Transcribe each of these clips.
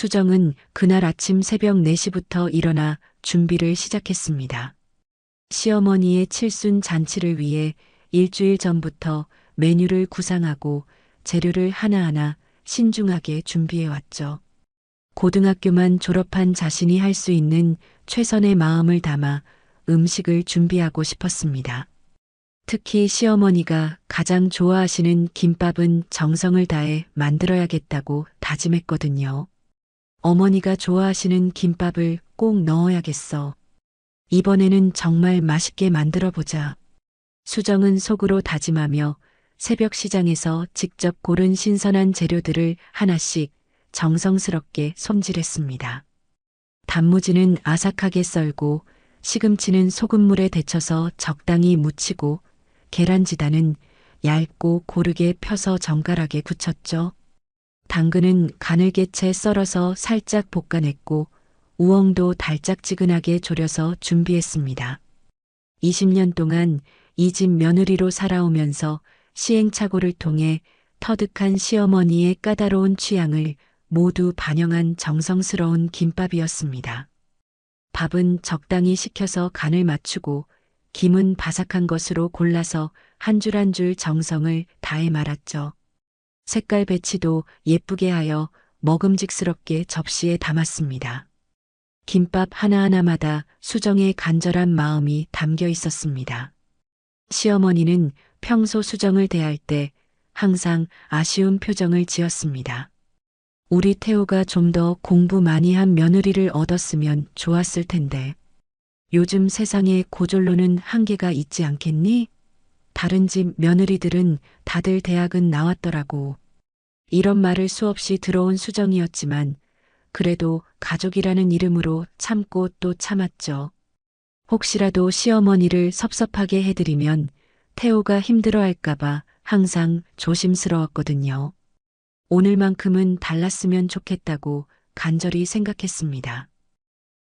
수정은 그날 아침 새벽 4시부터 일어나 준비를 시작했습니다. 시어머니의 칠순 잔치를 위해 일주일 전부터 메뉴를 구상하고 재료를 하나하나 신중하게 준비해왔죠. 고등학교만 졸업한 자신이 할 수 있는 최선의 마음을 담아 음식을 준비하고 싶었습니다. 특히 시어머니가 가장 좋아하시는 김밥은 정성을 다해 만들어야겠다고 다짐했거든요. 어머니가 좋아하시는 김밥을 꼭 넣어야겠어. 이번에는 정말 맛있게 만들어 보자. 수정은 속으로 다짐하며 새벽 시장에서 직접 고른 신선한 재료들을 하나씩 정성스럽게 손질했습니다. 단무지는 아삭하게 썰고 시금치는 소금물에 데쳐서 적당히 무치고 계란지단은 얇고 고르게 펴서 정갈하게 굳혔죠. 당근은 가늘게 채 썰어서 살짝 볶아냈고 우엉도 달짝지근하게 졸여서 준비했습니다. 20년 동안 이 집 며느리로 살아오면서 시행착오를 통해 터득한 시어머니의 까다로운 취향을 모두 반영한 정성스러운 김밥이었습니다. 밥은 적당히 식혀서 간을 맞추고 김은 바삭한 것으로 골라서 한 줄 한 줄 정성을 다해 말았죠. 색깔 배치도 예쁘게 하여 먹음직스럽게 접시에 담았습니다. 김밥 하나하나마다 수정의 간절한 마음이 담겨 있었습니다. 시어머니는 평소 수정을 대할 때 항상 아쉬운 표정을 지었습니다. 우리 태호가 좀 더 공부 많이 한 며느리를 얻었으면 좋았을 텐데. 요즘 세상에 고졸로는 한계가 있지 않겠니? 다른 집 며느리들은 다들 대학은 나왔더라고. 이런 말을 수없이 들어온 수정이었지만 그래도 가족이라는 이름으로 참고 또 참았죠. 혹시라도 시어머니를 섭섭하게 해드리면 태호가 힘들어할까봐 항상 조심스러웠거든요. 오늘만큼은 달랐으면 좋겠다고 간절히 생각했습니다.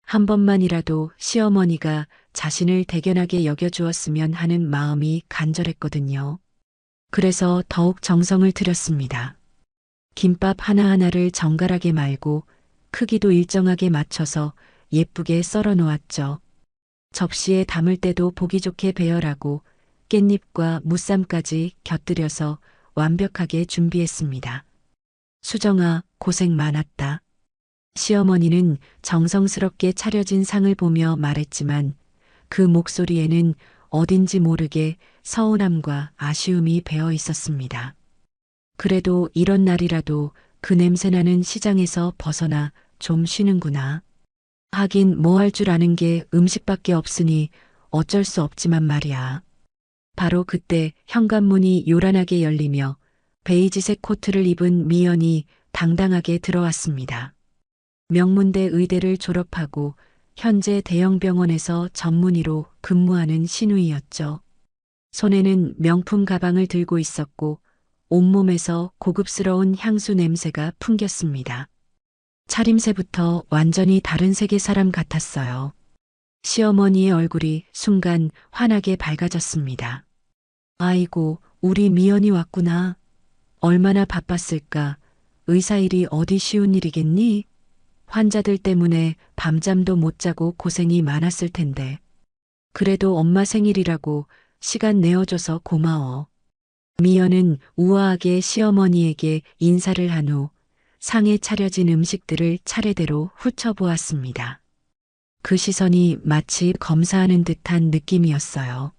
한 번만이라도 시어머니가 자신을 대견하게 여겨주었으면 하는 마음이 간절했거든요. 그래서 더욱 정성을 들였습니다. 김밥 하나하나를 정갈하게 말고 크기도 일정하게 맞춰서 예쁘게 썰어 놓았죠. 접시에 담을 때도 보기 좋게 배열하고 깻잎과 무쌈까지 곁들여서 완벽하게 준비했습니다. 수정아, 고생 많았다. 시어머니는 정성스럽게 차려진 상을 보며 말했지만 그 목소리에는 어딘지 모르게 서운함과 아쉬움이 배어 있었습니다. 그래도 이런 날이라도 그 냄새나는 시장에서 벗어나 좀 쉬는구나. 하긴 뭐 할 줄 아는 게 음식밖에 없으니 어쩔 수 없지만 말이야. 바로 그때 현관문이 요란하게 열리며 베이지색 코트를 입은 미연이 당당하게 들어왔습니다. 명문대 의대를 졸업하고 현재 대형 병원에서 전문의로 근무하는 신우이였죠. 손에는 명품 가방을 들고 있었고 온몸에서 고급스러운 향수 냄새가 풍겼습니다. 차림새부터 완전히 다른 세계 사람 같았어요. 시어머니의 얼굴이 순간 환하게 밝아졌습니다. 아이고, 우리 미연이 왔구나. 얼마나 바빴을까. 의사 일이 어디 쉬운 일이겠니? 환자들 때문에 밤잠도 못 자고 고생이 많았을 텐데. 그래도 엄마 생일이라고 시간 내어줘서 고마워. 미연은 우아하게 시어머니에게 인사를 한 후 상에 차려진 음식들을 차례대로 훑어보았습니다. 그 시선이 마치 검사하는 듯한 느낌이었어요.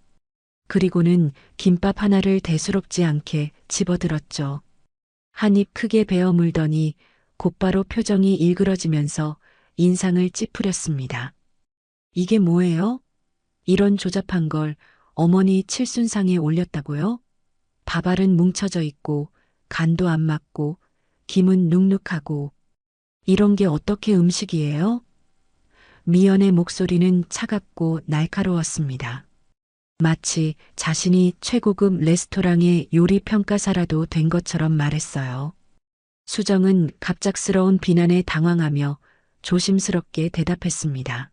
그리고는 김밥 하나를 대수롭지 않게 집어들었죠. 한 입 크게 베어 물더니 곧바로 표정이 일그러지면서 인상을 찌푸렸습니다. 이게 뭐예요? 이런 조잡한 걸 어머니 칠순상에 올렸다고요? 밥알은 뭉쳐져 있고 간도 안 맞고 김은 눅눅하고 이런 게 어떻게 음식이에요? 미연의 목소리는 차갑고 날카로웠습니다. 마치 자신이 최고급 레스토랑의 요리 평가사라도 된 것처럼 말했어요. 수정은 갑작스러운 비난에 당황하며 조심스럽게 대답했습니다.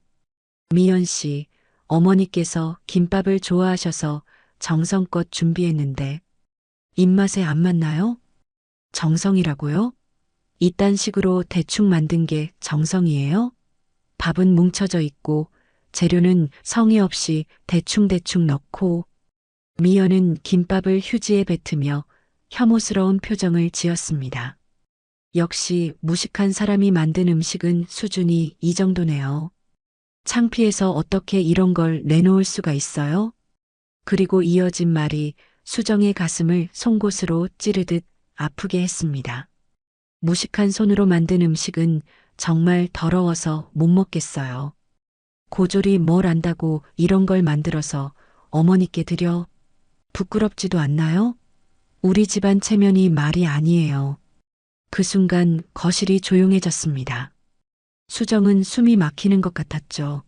미연 씨, 어머니께서 김밥을 좋아하셔서 정성껏 준비했는데 입맛에 안 맞나요? 정성이라고요? 이딴 식으로 대충 만든 게 정성이에요? 밥은 뭉쳐져 있고 재료는 성의 없이 대충대충 넣고 미연은 김밥을 휴지에 뱉으며 혐오스러운 표정을 지었습니다. 역시 무식한 사람이 만든 음식은 수준이 이 정도네요. 창피해서 어떻게 이런 걸 내놓을 수가 있어요? 그리고 이어진 말이 수정의 가슴을 송곳으로 찌르듯 아프게 했습니다. 무식한 손으로 만든 음식은 정말 더러워서 못 먹겠어요. 고졸이 뭘 안다고 이런 걸 만들어서 어머니께 드려. 부끄럽지도 않나요? 우리 집안 체면이 말이 아니에요. 그 순간 거실이 조용해졌습니다. 수정은 숨이 막히는 것 같았죠.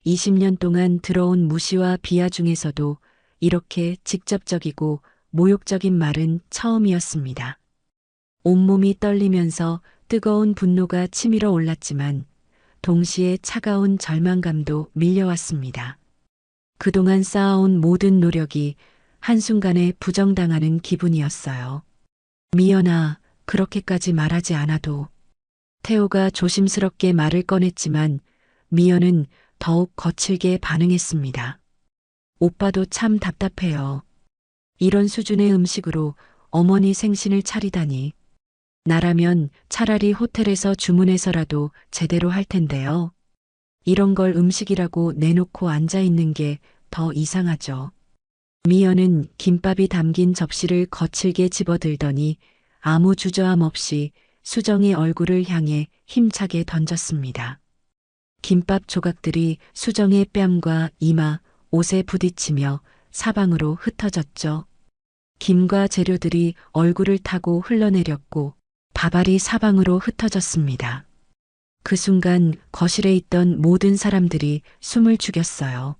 20년 동안 들어온 무시와 비하 중에서도 이렇게 직접적이고 모욕적인 말은 처음이었습니다. 온몸이 떨리면서 뜨거운 분노가 치밀어 올랐지만 동시에 차가운 절망감도 밀려왔습니다. 그동안 쌓아온 모든 노력이 한순간에 부정당하는 기분이었어요. 미연아, 그렇게까지 말하지 않아도. 태호가 조심스럽게 말을 꺼냈지만 미연은 더욱 거칠게 반응했습니다. 오빠도 참 답답해요. 이런 수준의 음식으로 어머니 생신을 차리다니. 나라면 차라리 호텔에서 주문해서라도 제대로 할 텐데요. 이런 걸 음식이라고 내놓고 앉아 있는 게 더 이상하죠. 미연은 김밥이 담긴 접시를 거칠게 집어들더니 아무 주저함 없이 수정의 얼굴을 향해 힘차게 던졌습니다. 김밥 조각들이 수정의 뺨과 이마, 옷에 부딪히며 사방으로 흩어졌죠. 김과 재료들이 얼굴을 타고 흘러내렸고 밥알이 사방으로 흩어졌습니다. 그 순간 거실에 있던 모든 사람들이 숨을 죽였어요.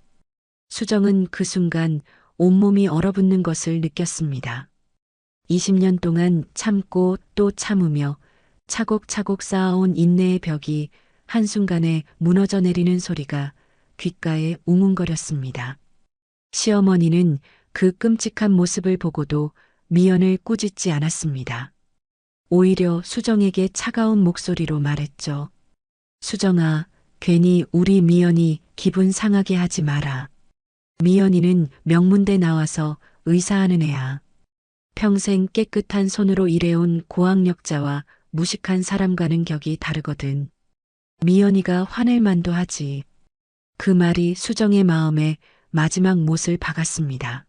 수정은 그 순간 온몸이 얼어붙는 것을 느꼈습니다. 20년 동안 참고 또 참으며 차곡차곡 쌓아온 인내의 벽이 한순간에 무너져 내리는 소리가 귓가에 웅웅거렸습니다. 시어머니는 그 끔찍한 모습을 보고도 미연을 꾸짖지 않았습니다. 오히려 수정에게 차가운 목소리로 말했죠. 수정아, 괜히 우리 미연이 기분 상하게 하지 마라. 미연이는 명문대 나와서 의사하는 애야. 평생 깨끗한 손으로 일해온 고학력자와 무식한 사람과는 격이 다르거든. 미연이가 화낼 만도 하지. 그 말이 수정의 마음에 마지막 못을 박았습니다.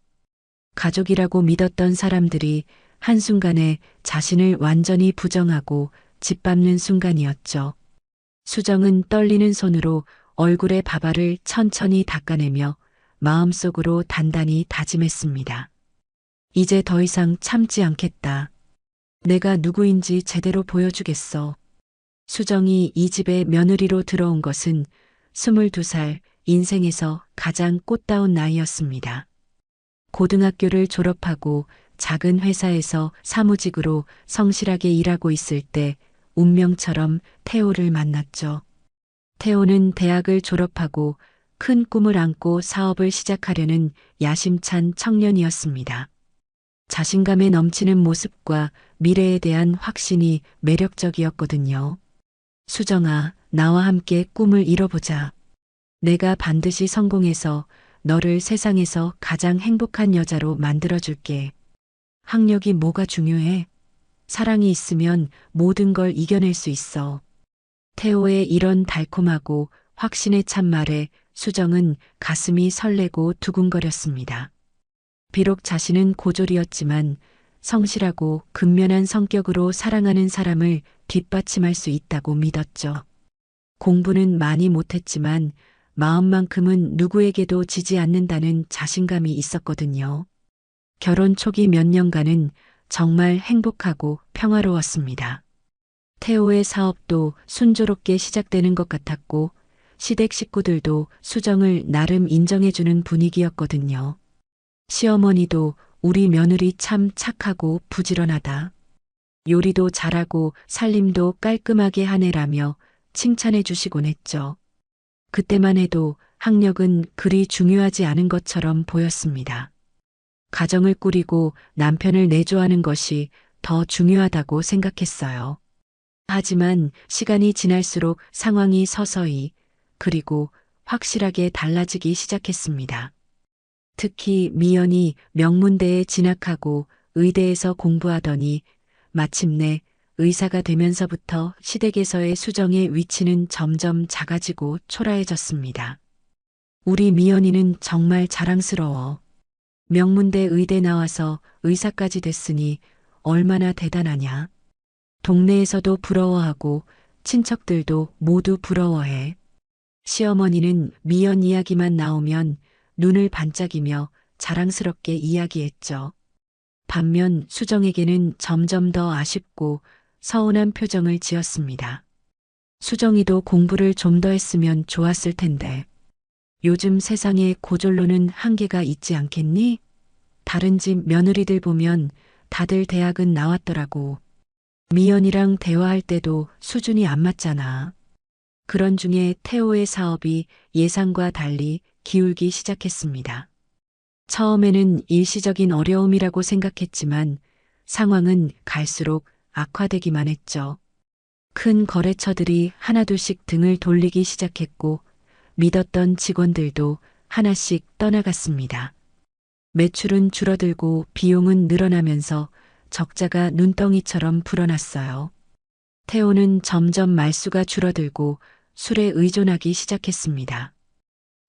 가족이라고 믿었던 사람들이 한순간에 자신을 완전히 부정하고 짓밟는 순간이었죠. 수정은 떨리는 손으로 얼굴의 밥알을 천천히 닦아내며 마음속으로 단단히 다짐했습니다. 이제 더 이상 참지 않겠다. 내가 누구인지 제대로 보여주겠어. 수정이 이 집에 며느리로 들어온 것은 22살, 인생에서 가장 꽃다운 나이였습니다. 고등학교를 졸업하고 작은 회사에서 사무직으로 성실하게 일하고 있을 때 운명처럼 태호를 만났죠. 태호는 대학을 졸업하고 큰 꿈을 안고 사업을 시작하려는 야심찬 청년이었습니다. 자신감에 넘치는 모습과 미래에 대한 확신이 매력적이었거든요. 수정아, 나와 함께 꿈을 이뤄보자. 내가 반드시 성공해서 너를 세상에서 가장 행복한 여자로 만들어줄게. 학력이 뭐가 중요해? 사랑이 있으면 모든 걸 이겨낼 수 있어. 태호의 이런 달콤하고 확신에 찬 말에 수정은 가슴이 설레고 두근거렸습니다. 비록 자신은 고졸이었지만 성실하고 근면한 성격으로 사랑하는 사람을 뒷받침할 수 있다고 믿었죠. 공부는 많이 못했지만 마음만큼은 누구에게도 지지 않는다는 자신감이 있었거든요. 결혼 초기 몇 년간은 정말 행복하고 평화로웠습니다. 태호의 사업도 순조롭게 시작되는 것 같았고 시댁 식구들도 수정을 나름 인정해주는 분위기였거든요. 시어머니도 우리 며느리 참 착하고 부지런하다. 요리도 잘하고 살림도 깔끔하게 하네라며 칭찬해 주시곤 했죠. 그때만 해도 학력은 그리 중요하지 않은 것처럼 보였습니다. 가정을 꾸리고 남편을 내조하는 것이 더 중요하다고 생각했어요. 하지만 시간이 지날수록 상황이 서서히 그리고 확실하게 달라지기 시작했습니다. 특히 미연이 명문대에 진학하고 의대에서 공부하더니 마침내 의사가 되면서부터 시댁에서의 수정의 위치는 점점 작아지고 초라해졌습니다. 우리 미연이는 정말 자랑스러워. 명문대 의대 나와서 의사까지 됐으니 얼마나 대단하냐. 동네에서도 부러워하고 친척들도 모두 부러워해. 시어머니는 미연 이야기만 나오면 눈을 반짝이며 자랑스럽게 이야기했죠. 반면 수정에게는 점점 더 아쉽고 서운한 표정을 지었습니다. 수정이도 공부를 좀 더 했으면 좋았을 텐데. 요즘 세상에 고졸로는 한계가 있지 않겠니? 다른 집 며느리들 보면 다들 대학은 나왔더라고. 미연이랑 대화할 때도 수준이 안 맞잖아. 그런 중에 태호의 사업이 예상과 달리 기울기 시작했습니다. 처음에는 일시적인 어려움이라고 생각했지만 상황은 갈수록 악화되기만 했죠. 큰 거래처들이 하나둘씩 등을 돌리기 시작했고 믿었던 직원들도 하나씩 떠나갔습니다. 매출은 줄어들고 비용은 늘어나면서 적자가 눈덩이처럼 불어났어요. 태호는 점점 말수가 줄어들고 술에 의존하기 시작했습니다.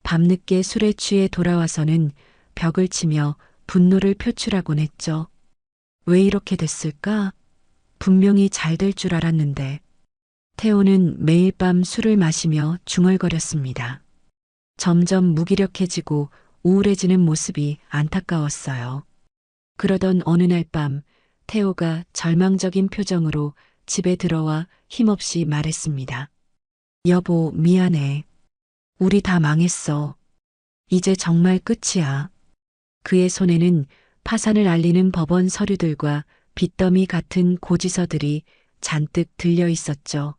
밤늦게 술에 취해 돌아와서는 벽을 치며 분노를 표출하곤 했죠. 왜 이렇게 됐을까? 분명히 잘 될 줄 알았는데. 태호는 매일 밤 술을 마시며 중얼거렸습니다. 점점 무기력해지고 우울해지는 모습이 안타까웠어요. 그러던 어느 날 밤 태호가 절망적인 표정으로 집에 들어와 힘없이 말했습니다. 여보, 미안해. 우리 다 망했어. 이제 정말 끝이야. 그의 손에는 파산을 알리는 법원 서류들과 빚더미 같은 고지서들이 잔뜩 들려 있었죠.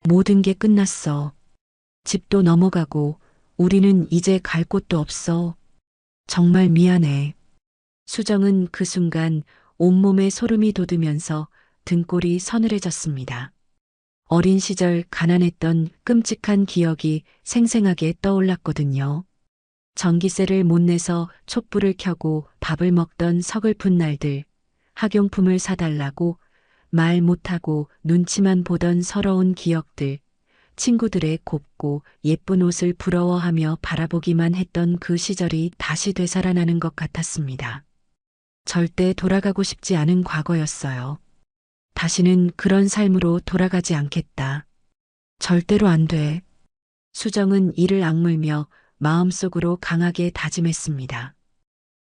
모든 게 끝났어. 집도 넘어가고 우리는 이제 갈 곳도 없어. 정말 미안해. 수정은 그 순간 온몸에 소름이 돋으면서 등골이 서늘해졌습니다. 어린 시절 가난했던 끔찍한 기억이 생생하게 떠올랐거든요. 전기세를 못 내서 촛불을 켜고 밥을 먹던 서글픈 날들, 학용품을 사달라고 말 못하고 눈치만 보던 서러운 기억들, 친구들의 곱고 예쁜 옷을 부러워하며 바라보기만 했던 그 시절이 다시 되살아나는 것 같았습니다. 절대 돌아가고 싶지 않은 과거였어요. 다시는 그런 삶으로 돌아가지 않겠다. 절대로 안 돼. 수정은 이를 악물며 마음속으로 강하게 다짐했습니다.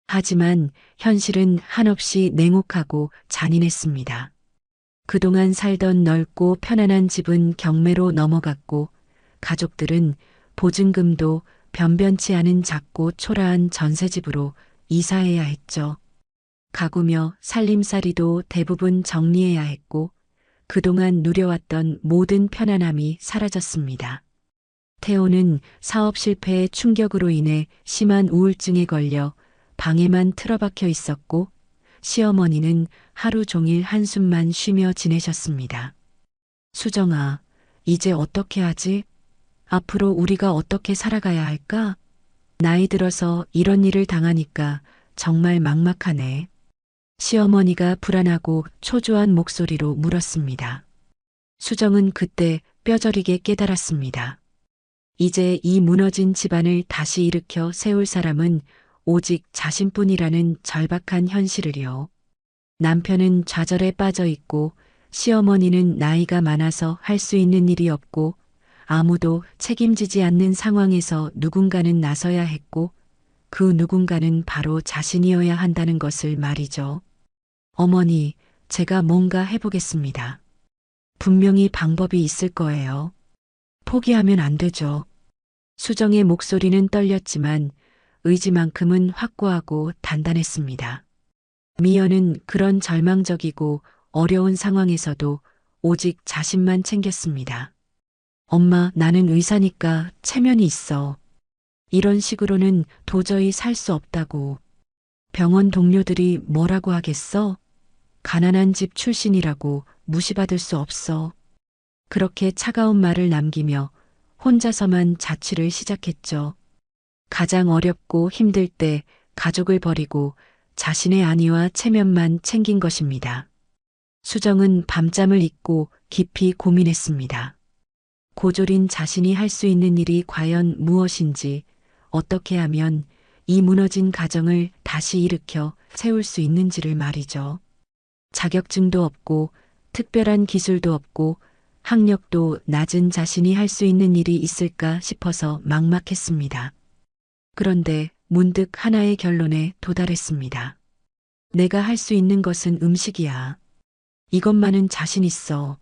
하지만 현실은 한없이 냉혹하고 잔인했습니다. 그동안 살던 넓고 편안한 집은 경매로 넘어갔고 가족들은 보증금도 변변치 않은 작고 초라한 전세집으로 이사해야 했죠. 가구며 살림살이도 대부분 정리해야 했고 그동안 누려왔던 모든 편안함이 사라졌습니다. 태호는 사업 실패의 충격으로 인해 심한 우울증에 걸려 방에만 틀어박혀 있었고 시어머니는 하루 종일 한숨만 쉬며 지내셨습니다. 수정아, 이제 어떻게 하지? 앞으로 우리가 어떻게 살아가야 할까? 나이 들어서 이런 일을 당하니까 정말 막막하네. 시어머니가 불안하고 초조한 목소리로 물었습니다. 수정은 그때 뼈저리게 깨달았습니다. 이제 이 무너진 집안을 다시 일으켜 세울 사람은 오직 자신뿐이라는 절박한 현실을요. 남편은 좌절에 빠져 있고 시어머니는 나이가 많아서 할 수 있는 일이 없고 아무도 책임지지 않는 상황에서 누군가는 나서야 했고 그 누군가는 바로 자신이어야 한다는 것을 말이죠. 어머니, 제가 뭔가 해보겠습니다. 분명히 방법이 있을 거예요. 포기하면 안 되죠. 수정의 목소리는 떨렸지만 의지만큼은 확고하고 단단했습니다. 미연은 그런 절망적이고 어려운 상황에서도 오직 자신만 챙겼습니다. 엄마, 나는 의사니까 체면이 있어. 이런 식으로는 도저히 살 수 없다고. 병원 동료들이 뭐라고 하겠어? 가난한 집 출신이라고 무시받을 수 없어. 그렇게 차가운 말을 남기며 혼자서만 자취를 시작했죠. 가장 어렵고 힘들 때 가족을 버리고 자신의 안위와 체면만 챙긴 것입니다. 수정은 밤잠을 잊고 깊이 고민했습니다. 고졸인 자신이 할 수 있는 일이 과연 무엇인지, 어떻게 하면 이 무너진 가정을 다시 일으켜 세울 수 있는지를 말이죠. 자격증도 없고 특별한 기술도 없고 학력도 낮은 자신이 할 수 있는 일이 있을까 싶어서 막막했습니다. 그런데 문득 하나의 결론에 도달했습니다. 내가 할 수 있는 것은 음식이야. 이것만은 자신 있어.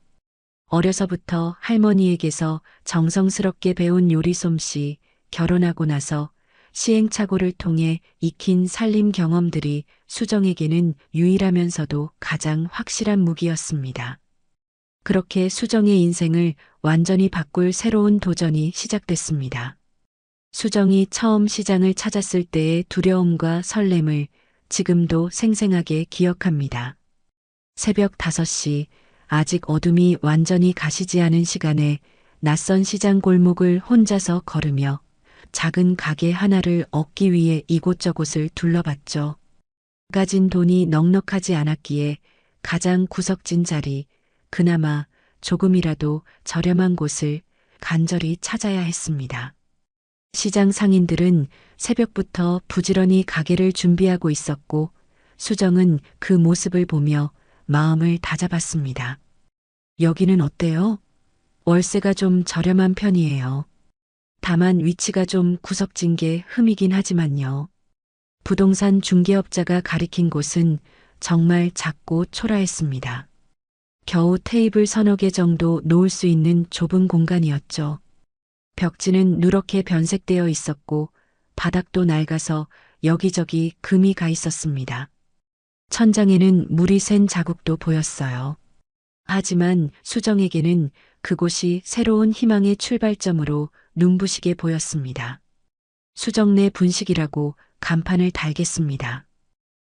어려서부터 할머니에게서 정성스럽게 배운 요리 솜씨, 결혼하고 나서 시행착오를 통해 익힌 살림 경험들이 수정에게는 유일하면서도 가장 확실한 무기였습니다. 그렇게 수정의 인생을 완전히 바꿀 새로운 도전이 시작됐습니다. 수정이 처음 시장을 찾았을 때의 두려움과 설렘을 지금도 생생하게 기억합니다. 새벽 5시, 아직 어둠이 완전히 가시지 않은 시간에 낯선 시장 골목을 혼자서 걸으며 작은 가게 하나를 얻기 위해 이곳저곳을 둘러봤죠. 가진 돈이 넉넉하지 않았기에 가장 구석진 자리, 그나마 조금이라도 저렴한 곳을 간절히 찾아야 했습니다. 시장 상인들은 새벽부터 부지런히 가게를 준비하고 있었고 수정은 그 모습을 보며 마음을 다잡았습니다. 여기는 어때요? 월세가 좀 저렴한 편이에요. 다만 위치가 좀 구석진 게 흠이긴 하지만요. 부동산 중개업자가 가리킨 곳은 정말 작고 초라했습니다. 겨우 테이블 서너 개 정도 놓을 수 있는 좁은 공간이었죠. 벽지는 누렇게 변색되어 있었고 바닥도 낡아서 여기저기 금이 가 있었습니다. 천장에는 물이 샌 자국도 보였어요. 하지만 수정에게는 그곳이 새로운 희망의 출발점으로 눈부시게 보였습니다. 수정 내 분식이라고 간판을 달겠습니다.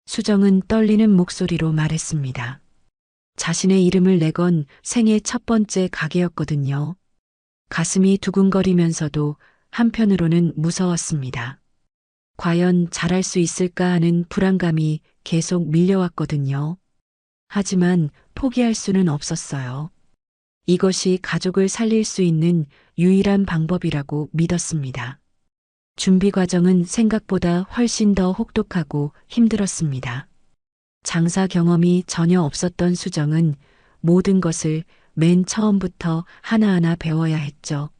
수정은 떨리는 목소리로 말했습니다. 자신의 이름을 내건 생애 첫 번째 가게였거든요. 가슴이 두근거리면서도 한편으로는 무서웠습니다. 과연 잘할 수 있을까 하는 불안감이 계속 밀려왔거든요. 하지만 포기할 수는 없었어요. 이것이 가족을 살릴 수 있는 유일한 방법이라고 믿었습니다. 준비 과정은 생각보다 훨씬 더 혹독하고 힘들었습니다. 장사 경험이 전혀 없었던 수정은 모든 것을 맨 처음부터 하나하나 배워야 했죠.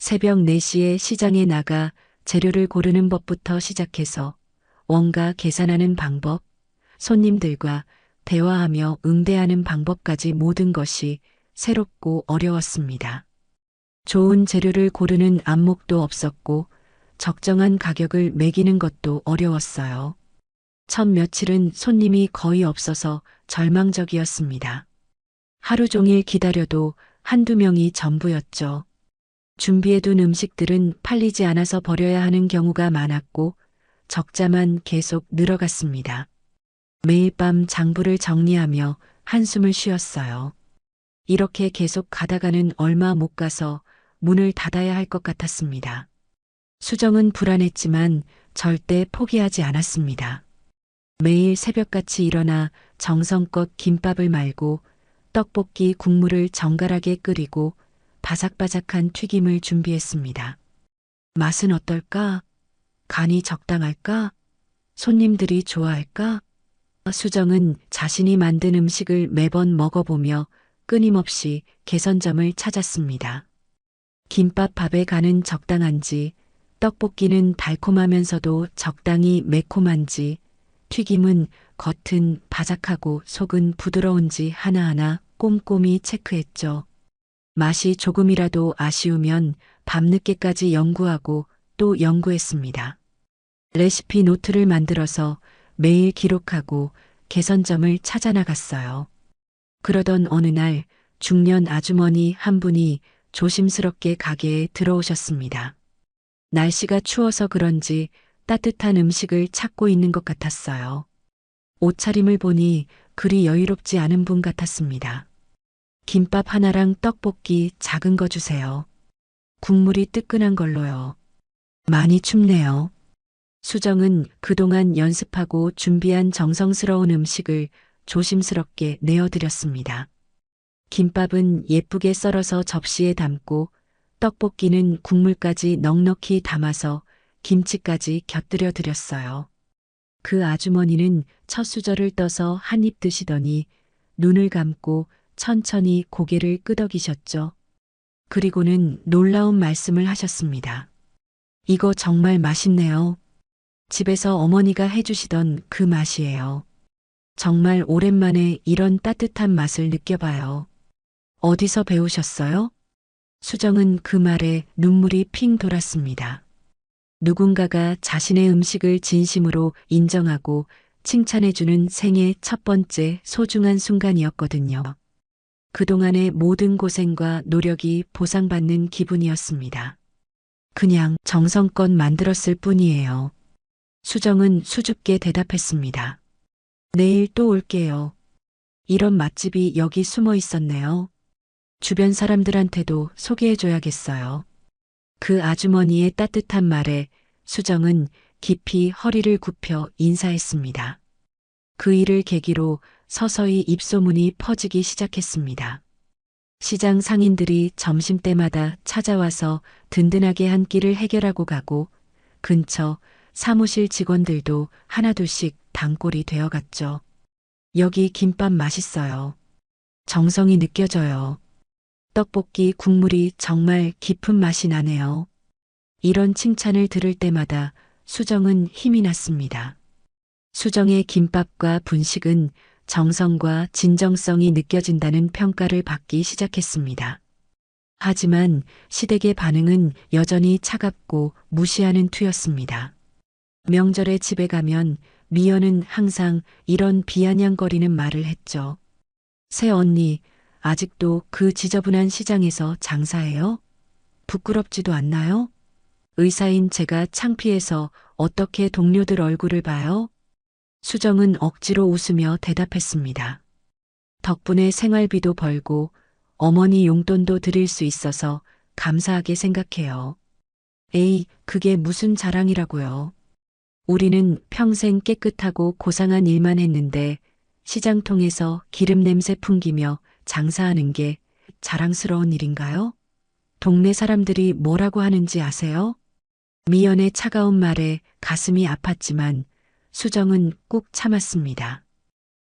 새벽 4시에 시장에 나가 재료를 고르는 법부터 시작해서 원가 계산하는 방법, 손님들과 대화하며 응대하는 방법까지 모든 것이 새롭고 어려웠습니다. 좋은 재료를 고르는 안목도 없었고 적정한 가격을 매기는 것도 어려웠어요. 첫 며칠은 손님이 거의 없어서 절망적이었습니다. 하루 종일 기다려도 한두 명이 전부였죠. 준비해둔 음식들은 팔리지 않아서 버려야 하는 경우가 많았고 적자만 계속 늘어갔습니다. 매일 밤 장부를 정리하며 한숨을 쉬었어요. 이렇게 계속 가다가는 얼마 못 가서 문을 닫아야 할 것 같았습니다. 수정은 불안했지만 절대 포기하지 않았습니다. 매일 새벽같이 일어나 정성껏 김밥을 말고 떡볶이 국물을 정갈하게 끓이고 바삭바삭한 튀김을 준비했습니다. 맛은 어떨까? 간이 적당할까? 손님들이 좋아할까? 수정은 자신이 만든 음식을 매번 먹어보며 끊임없이 개선점을 찾았습니다. 김밥 밥의 간은 적당한지, 떡볶이는 달콤하면서도 적당히 매콤한지, 튀김은 겉은 바삭하고 속은 부드러운지 하나하나 꼼꼼히 체크했죠. 맛이 조금이라도 아쉬우면 밤늦게까지 연구하고 또 연구했습니다. 레시피 노트를 만들어서 매일 기록하고 개선점을 찾아 나갔어요. 그러던 어느 날 중년 아주머니 한 분이 조심스럽게 가게에 들어오셨습니다. 날씨가 추워서 그런지 따뜻한 음식을 찾고 있는 것 같았어요. 옷차림을 보니 그리 여유롭지 않은 분 같았습니다. 김밥 하나랑 떡볶이 작은 거 주세요. 국물이 뜨끈한 걸로요. 많이 춥네요. 수정은 그동안 연습하고 준비한 정성스러운 음식을 조심스럽게 내어드렸습니다. 김밥은 예쁘게 썰어서 접시에 담고 떡볶이는 국물까지 넉넉히 담아서 김치까지 곁들여 드렸어요. 그 아주머니는 첫 수저를 떠서 한 입 드시더니 눈을 감고 천천히 고개를 끄덕이셨죠. 그리고는 놀라운 말씀을 하셨습니다. 이거 정말 맛있네요. 집에서 어머니가 해주시던 그 맛이에요. 정말 오랜만에 이런 따뜻한 맛을 느껴봐요. 어디서 배우셨어요? 수정은 그 말에 눈물이 핑 돌았습니다. 누군가가 자신의 음식을 진심으로 인정하고 칭찬해주는 생애 첫 번째 소중한 순간이었거든요. 그동안의 모든 고생과 노력이 보상받는 기분이었습니다. 그냥 정성껏 만들었을 뿐이에요. 수정은 수줍게 대답했습니다. 내일 또 올게요. 이런 맛집이 여기 숨어 있었네요. 주변 사람들한테도 소개해줘야겠어요. 그 아주머니의 따뜻한 말에 수정은 깊이 허리를 굽혀 인사했습니다. 그 일을 계기로 서서히 입소문이 퍼지기 시작했습니다. 시장 상인들이 점심때마다 찾아와서 든든하게 한 끼를 해결하고 가고 근처 사무실 직원들도 하나둘씩 단골이 되어갔죠. 여기 김밥 맛있어요. 정성이 느껴져요. 떡볶이 국물이 정말 깊은 맛이 나네요. 이런 칭찬을 들을 때마다 수정은 힘이 났습니다. 수정의 김밥과 분식은 정성과 진정성이 느껴진다는 평가를 받기 시작했습니다. 하지만 시댁의 반응은 여전히 차갑고 무시하는 투였습니다. 명절에 집에 가면 미연은 항상 이런 비아냥거리는 말을 했죠. 새 언니, 아직도 그 지저분한 시장에서 장사해요? 부끄럽지도 않나요? 의사인 제가 창피해서 어떻게 동료들 얼굴을 봐요? 수정은 억지로 웃으며 대답했습니다. 덕분에 생활비도 벌고 어머니 용돈도 드릴 수 있어서 감사하게 생각해요. 에이, 그게 무슨 자랑이라고요. 우리는 평생 깨끗하고 고상한 일만 했는데 시장통에서 기름 냄새 풍기며 장사하는 게 자랑스러운 일인가요? 동네 사람들이 뭐라고 하는지 아세요? 미연의 차가운 말에 가슴이 아팠지만 수정은 꾹 참았습니다.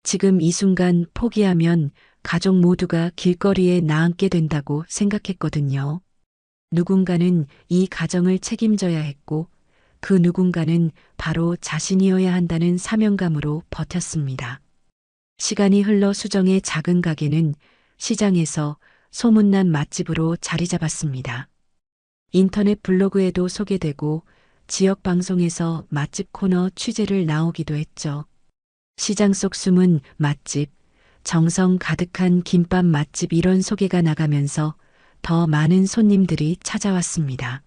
지금 이 순간 포기하면 가족 모두가 길거리에 나앉게 된다고 생각했거든요. 누군가는 이 가정을 책임져야 했고 그 누군가는 바로 자신이어야 한다는 사명감으로 버텼습니다. 시간이 흘러 수정의 작은 가게는 시장에서 소문난 맛집으로 자리 잡았습니다. 인터넷 블로그에도 소개되고 지역 방송에서 맛집 코너 취재를 나오기도 했죠. 시장 속 숨은 맛집, 정성 가득한 김밥 맛집 이런 소개가 나가면서 더 많은 손님들이 찾아왔습니다.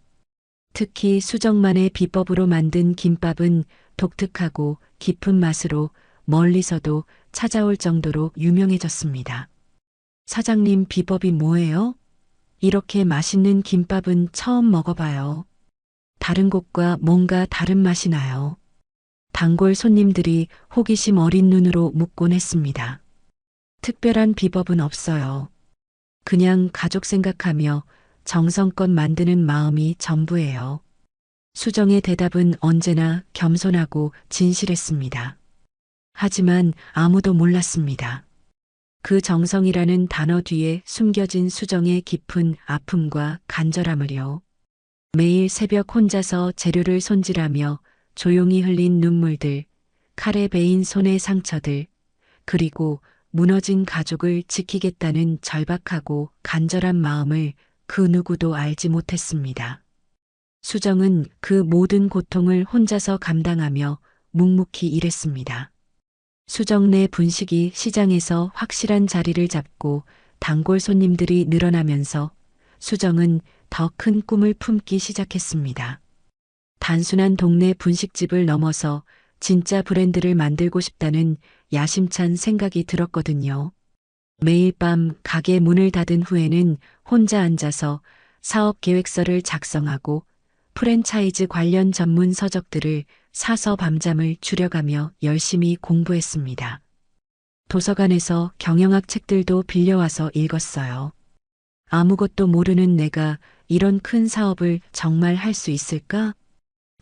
특히 수정만의 비법으로 만든 김밥은 독특하고 깊은 맛으로 멀리서도 찾아올 정도로 유명해졌습니다. 사장님 비법이 뭐예요? 이렇게 맛있는 김밥은 처음 먹어봐요. 다른 곳과 뭔가 다른 맛이 나요. 단골 손님들이 호기심 어린 눈으로 묻곤 했습니다. 특별한 비법은 없어요. 그냥 가족 생각하며 정성껏 만드는 마음이 전부예요. 수정의 대답은 언제나 겸손하고 진실했습니다. 하지만 아무도 몰랐습니다. 그 정성이라는 단어 뒤에 숨겨진 수정의 깊은 아픔과 간절함을요. 매일 새벽 혼자서 재료를 손질하며 조용히 흘린 눈물들, 칼에 베인 손의 상처들, 그리고 무너진 가족을 지키겠다는 절박하고 간절한 마음을 그 누구도 알지 못했습니다. 수정은 그 모든 고통을 혼자서 감당하며 묵묵히 일했습니다. 수정 내 분식이 시장에서 확실한 자리를 잡고 단골 손님들이 늘어나면서 수정은 더 큰 꿈을 품기 시작했습니다. 단순한 동네 분식집을 넘어서 진짜 브랜드를 만들고 싶다는 야심찬 생각이 들었거든요. 매일 밤 가게 문을 닫은 후에는 혼자 앉아서 사업 계획서를 작성하고 프랜차이즈 관련 전문 서적들을 사서 밤잠을 줄여가며 열심히 공부했습니다. 도서관에서 경영학 책들도 빌려와서 읽었어요. 아무것도 모르는 내가 이런 큰 사업을 정말 할 수 있을까?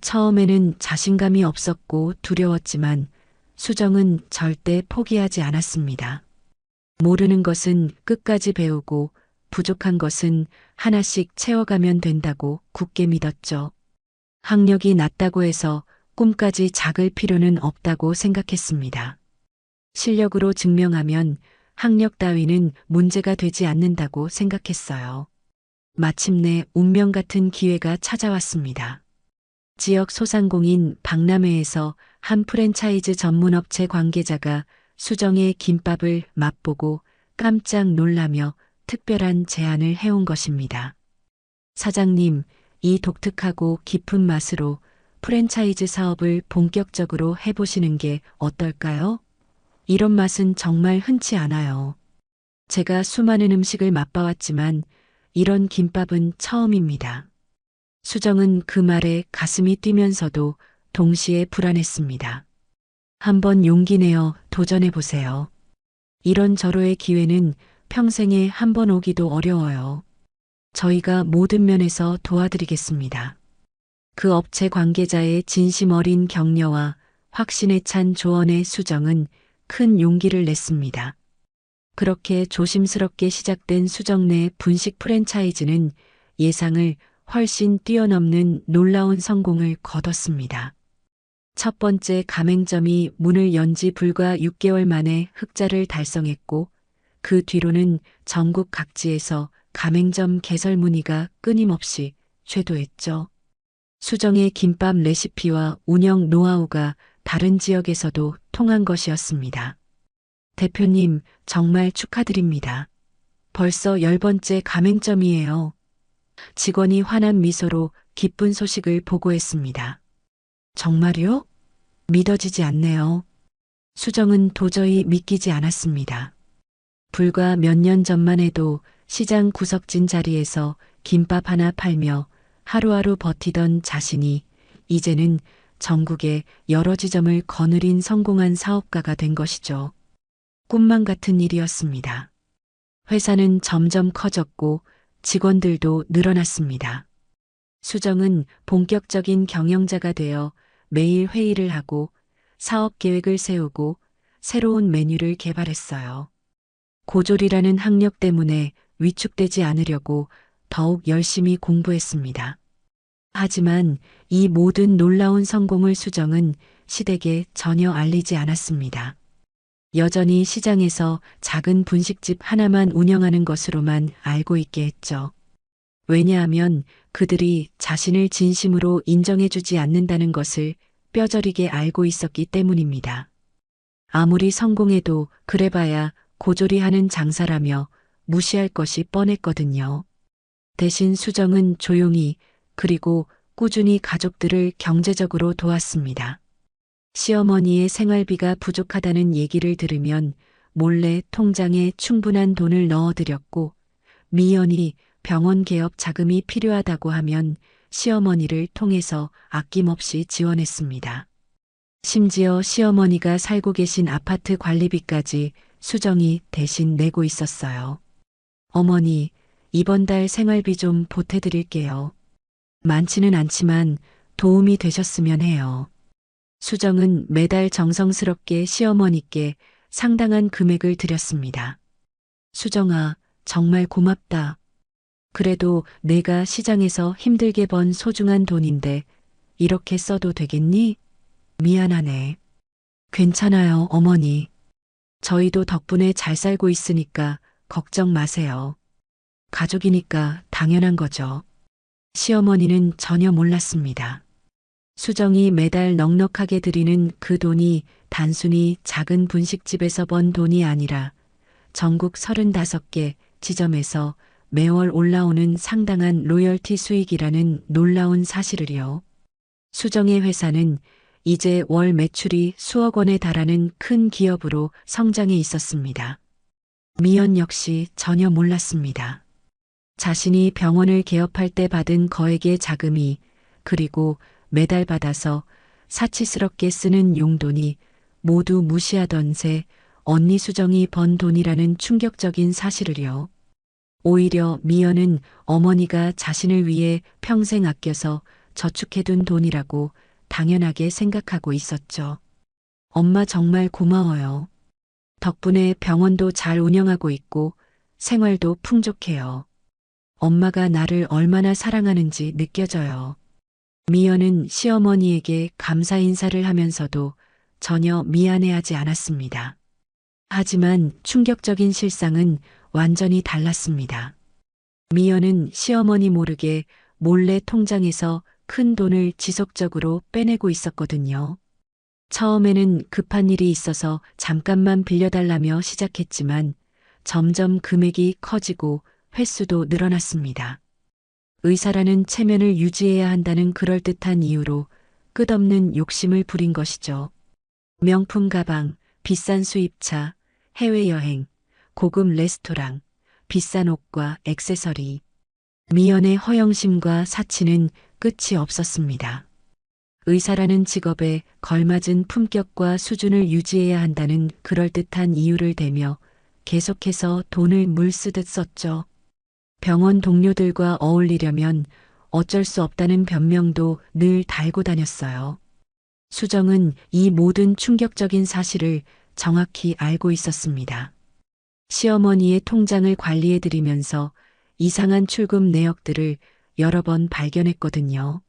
처음에는 자신감이 없었고 두려웠지만 수정은 절대 포기하지 않았습니다. 모르는 것은 끝까지 배우고 부족한 것은 하나씩 채워가면 된다고 굳게 믿었죠. 학력이 낮다고 해서 꿈까지 작을 필요는 없다고 생각했습니다. 실력으로 증명하면 학력 따위는 문제가 되지 않는다고 생각했어요. 마침내 운명 같은 기회가 찾아왔습니다. 지역 소상공인 박람회에서 한 프랜차이즈 전문업체 관계자가 수정의 김밥을 맛보고 깜짝 놀라며 특별한 제안을 해온 것입니다. 사장님, 이 독특하고 깊은 맛으로 프랜차이즈 사업을 본격적으로 해보시는 게 어떨까요? 이런 맛은 정말 흔치 않아요. 제가 수많은 음식을 맛봐왔지만 이런 김밥은 처음입니다. 수정은 그 말에 가슴이 뛰면서도 동시에 불안했습니다. 한번 용기 내어 도전해보세요. 이런 절호의 기회는 평생에 한 번 오기도 어려워요. 저희가 모든 면에서 도와드리겠습니다. 그 업체 관계자의 진심 어린 격려와 확신에 찬 조언에 수정은 큰 용기를 냈습니다. 그렇게 조심스럽게 시작된 수정네 분식 프랜차이즈는 예상을 훨씬 뛰어넘는 놀라운 성공을 거뒀습니다. 첫 번째 가맹점이 문을 연 지 불과 6개월 만에 흑자를 달성했고 그 뒤로는 전국 각지에서 가맹점 개설 문의가 끊임없이 쇄도했죠. 수정의 김밥 레시피와 운영 노하우가 다른 지역에서도 통한 것이었습니다. 대표님, 정말 축하드립니다. 벌써 10번째 가맹점이에요. 직원이 환한 미소로 기쁜 소식을 보고했습니다. 정말요? 믿어지지 않네요. 수정은 도저히 믿기지 않았습니다. 불과 몇 년 전만 해도 시장 구석진 자리에서 김밥 하나 팔며 하루하루 버티던 자신이 이제는 전국에 여러 지점을 거느린 성공한 사업가가 된 것이죠. 꿈만 같은 일이었습니다. 회사는 점점 커졌고 직원들도 늘어났습니다. 수정은 본격적인 경영자가 되어 매일 회의를 하고 사업 계획을 세우고 새로운 메뉴를 개발했어요. 고졸이라는 학력 때문에 위축되지 않으려고 더욱 열심히 공부했습니다. 하지만 이 모든 놀라운 성공을 수정은 시댁에 전혀 알리지 않았습니다. 여전히 시장에서 작은 분식집 하나만 운영하는 것으로만 알고 있게 했죠. 왜냐하면 그들이 자신을 진심으로 인정해주지 않는다는 것을 뼈저리게 알고 있었기 때문입니다. 아무리 성공해도 그래봐야 고졸이 하는 장사라며 무시할 것이 뻔했거든요. 대신 수정은 조용히 그리고 꾸준히 가족들을 경제적으로 도왔습니다. 시어머니의 생활비가 부족하다는 얘기를 들으면 몰래 통장에 충분한 돈을 넣어드렸고 미연이 병원 개업 자금이 필요하다고 하면 시어머니를 통해서 아낌없이 지원했습니다. 심지어 시어머니가 살고 계신 아파트 관리비까지 수정이 대신 내고 있었어요. 어머니, 이번 달 생활비 좀 보태드릴게요. 많지는 않지만 도움이 되셨으면 해요. 수정은 매달 정성스럽게 시어머니께 상당한 금액을 드렸습니다. 수정아, 정말 고맙다. 그래도 내가 시장에서 힘들게 번 소중한 돈인데 이렇게 써도 되겠니? 미안하네. 괜찮아요, 어머니. 저희도 덕분에 잘 살고 있으니까 걱정 마세요. 가족이니까 당연한 거죠. 시어머니는 전혀 몰랐습니다. 수정이 매달 넉넉하게 드리는 그 돈이 단순히 작은 분식집에서 번 돈이 아니라 전국 35개 지점에서 매월 올라오는 상당한 로열티 수익이라는 놀라운 사실을요. 수정의 회사는 이제 월 매출이 수억 원에 달하는 큰 기업으로 성장해 있었습니다. 미연 역시 전혀 몰랐습니다. 자신이 병원을 개업할 때 받은 거액의 자금이 그리고 매달 받아서 사치스럽게 쓰는 용돈이 모두 무시하던 새 언니 수정이 번 돈이라는 충격적인 사실을요. 오히려 미연은 어머니가 자신을 위해 평생 아껴서 저축해둔 돈이라고 당연하게 생각하고 있었죠. 엄마 정말 고마워요. 덕분에 병원도 잘 운영하고 있고 생활도 풍족해요. 엄마가 나를 얼마나 사랑하는지 느껴져요. 미연은 시어머니에게 감사 인사를 하면서도 전혀 미안해하지 않았습니다. 하지만 충격적인 실상은 완전히 달랐습니다. 미연은 시어머니 모르게 몰래 통장에서 큰 돈을 지속적으로 빼내고 있었거든요. 처음에는 급한 일이 있어서 잠깐만 빌려달라며 시작했지만 점점 금액이 커지고 횟수도 늘어났습니다. 의사라는 체면을 유지해야 한다는 그럴듯한 이유로 끝없는 욕심을 부린 것이죠. 명품 가방, 비싼 수입차, 해외여행, 고급 레스토랑, 비싼 옷과 액세서리. 미연의 허영심과 사치는 끝이 없었습니다. 의사라는 직업에 걸맞은 품격과 수준을 유지해야 한다는 그럴듯한 이유를 대며 계속해서 돈을 물쓰듯 썼죠. 병원 동료들과 어울리려면 어쩔 수 없다는 변명도 늘 달고 다녔어요. 수정은 이 모든 충격적인 사실을 정확히 알고 있었습니다. 시어머니의 통장을 관리해드리면서 이상한 출금 내역들을 여러 번 발견했거든요.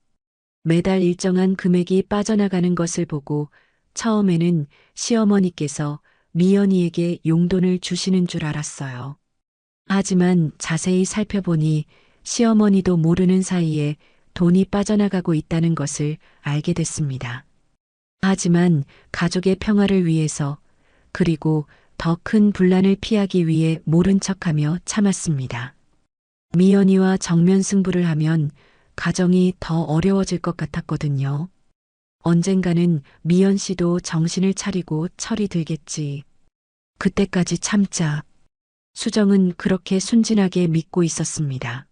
매달 일정한 금액이 빠져나가는 것을 보고 처음에는 시어머니께서 미연이에게 용돈을 주시는 줄 알았어요. 하지만 자세히 살펴보니 시어머니도 모르는 사이에 돈이 빠져나가고 있다는 것을 알게 됐습니다. 하지만 가족의 평화를 위해서 그리고 더 큰 분란을 피하기 위해 모른 척하며 참았습니다. 미연이와 정면 승부를 하면 가정이 더 어려워질 것 같았거든요. 언젠가는 미연 씨도 정신을 차리고 철이 들겠지. 그때까지 참자. 수정은 그렇게 순진하게 믿고 있었습니다.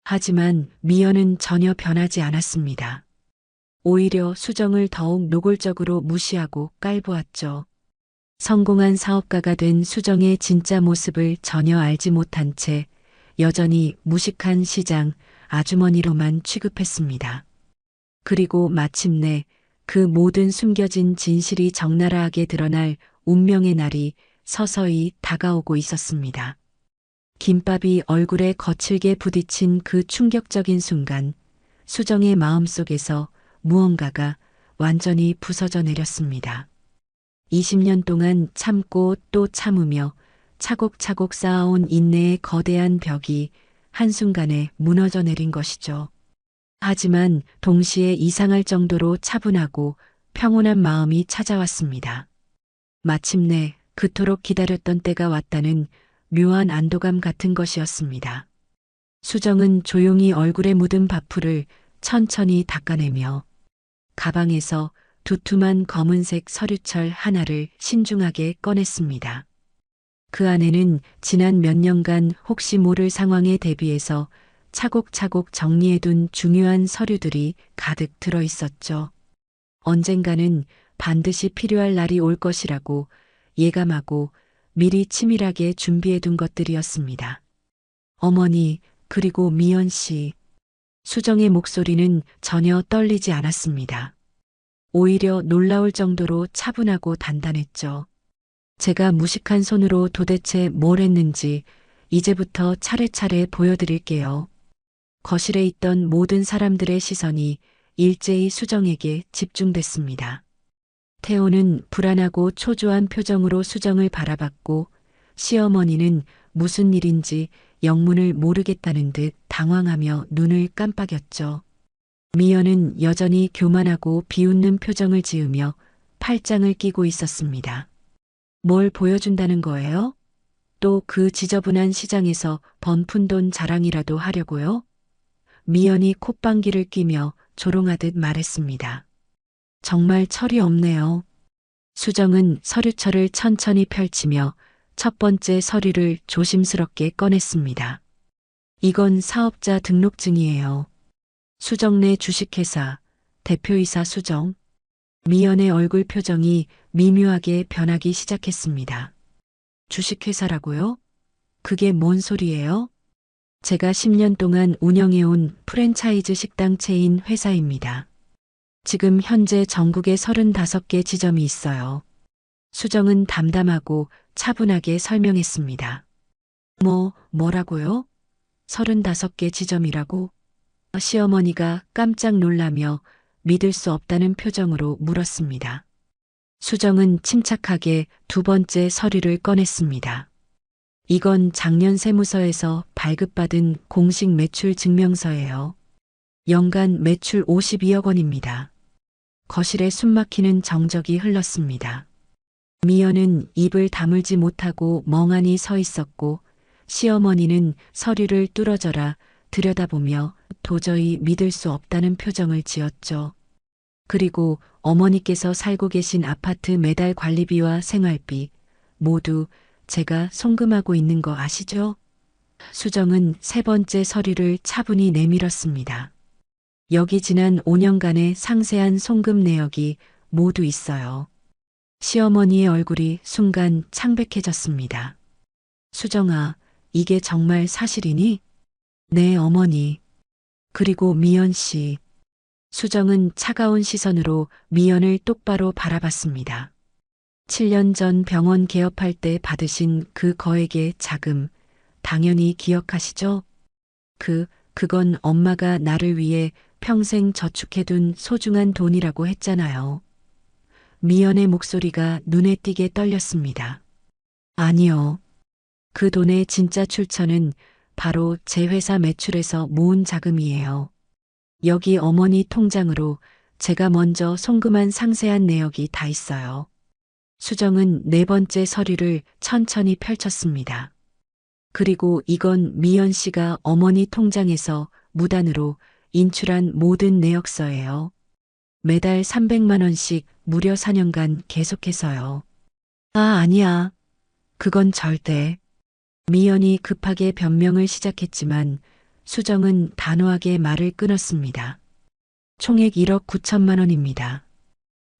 하지만 미연은 전혀 변하지 않았습니다. 오히려 수정을 더욱 노골적으로 무시하고 깔보았죠. 성공한 사업가가 된 수정의 진짜 모습을 전혀 알지 못한 채 여전히 무식한 시장 아주머니로만 취급했습니다. 그리고 마침내 그 모든 숨겨진 진실이 적나라하게 드러날 운명의 날이 서서히 다가오고 있었습니다. 김밥이 얼굴에 거칠게 부딪힌 그 충격적인 순간 수정의 마음속에서 무언가가 완전히 부서져 내렸습니다. 20년 동안 참고 또 참으며 차곡차곡 쌓아온 인내의 거대한 벽이 한순간에 무너져 내린 것이죠. 하지만 동시에 이상할 정도로 차분하고 평온한 마음이 찾아왔습니다. 마침내 그토록 기다렸던 때가 왔다는 묘한 안도감 같은 것이었습니다. 수정은 조용히 얼굴에 묻은 밥풀을 천천히 닦아내며 가방에서 두툼한 검은색 서류철 하나를 신중하게 꺼냈습니다. 그 안에는 지난 몇 년간 혹시 모를 상황에 대비해서 차곡차곡 정리해둔 중요한 서류들이 가득 들어 있었죠. 언젠가는 반드시 필요할 날이 올 것이라고 예감하고 미리 치밀하게 준비해둔 것들이었습니다. 어머니, 그리고 미연 씨. 수정의 목소리는 전혀 떨리지 않았습니다. 오히려 놀라울 정도로 차분하고 단단했죠. 제가 무식한 손으로 도대체 뭘 했는지 이제부터 차례차례 보여드릴게요. 거실에 있던 모든 사람들의 시선이 일제히 수정에게 집중됐습니다. 태호는 불안하고 초조한 표정으로 수정을 바라봤고 시어머니는 무슨 일인지 영문을 모르겠다는 듯 당황하며 눈을 깜빡였죠. 미연은 여전히 교만하고 비웃는 표정을 지으며 팔짱을 끼고 있었습니다. 뭘 보여준다는 거예요? 또 그 지저분한 시장에서 번 푼 돈 자랑이라도 하려고요? 미연이 콧방귀를 뀌며 조롱하듯 말했습니다. 정말 철이 없네요. 수정은 서류철을 천천히 펼치며 첫 번째 서류를 조심스럽게 꺼냈습니다. 이건 사업자 등록증이에요. 수정네 주식회사 대표이사 수정. 미연의 얼굴 표정이 미묘하게 변하기 시작했습니다. 주식회사라고요? 그게 뭔 소리예요? 제가 10년 동안 운영해온 프랜차이즈 식당 체인 회사입니다. 지금 현재 전국에 35개 지점이 있어요. 수정은 담담하고 차분하게 설명했습니다. 뭐라고요? 35개 지점이라고? 시어머니가 깜짝 놀라며 믿을 수 없다는 표정으로 물었습니다. 수정은 침착하게 두 번째 서류를 꺼냈습니다. 이건 작년 세무서에서 발급받은 공식 매출 증명서예요. 연간 매출 52억 원입니다. 거실에 숨막히는 정적이 흘렀습니다. 미연은 입을 다물지 못하고 멍하니 서 있었고 시어머니는 서류를 뚫어져라 들여다보며 도저히 믿을 수 없다는 표정을 지었죠. 그리고 어머니께서 살고 계신 아파트 매달 관리비와 생활비 모두 제가 송금하고 있는 거 아시죠? 수정은 세 번째 서류를 차분히 내밀었습니다. 여기 지난 5년간의 상세한 송금 내역이 모두 있어요. 시어머니의 얼굴이 순간 창백해졌습니다. 수정아, 이게 정말 사실이니? 네, 어머니. 그리고 미연 씨. 수정은 차가운 시선으로 미연을 똑바로 바라봤습니다. 7년 전 병원 개업할 때 받으신 그 거액의 자금, 당연히 기억하시죠? 그건 엄마가 나를 위해 평생 저축해둔 소중한 돈이라고 했잖아요. 미연의 목소리가 눈에 띄게 떨렸습니다. 아니요. 그 돈의 진짜 출처는 바로 제 회사 매출에서 모은 자금이에요. 여기 어머니 통장으로 제가 먼저 송금한 상세한 내역이 다 있어요. 수정은 네 번째 서류를 천천히 펼쳤습니다. 그리고 이건 미연 씨가 어머니 통장에서 무단으로 인출한 모든 내역서예요. 매달 300만 원씩 무려 4년간 계속해서요. 아니야. 그건 절대. 미연이 급하게 변명을 시작했지만 수정은 단호하게 말을 끊었습니다. 총액 1억 9천만 원입니다.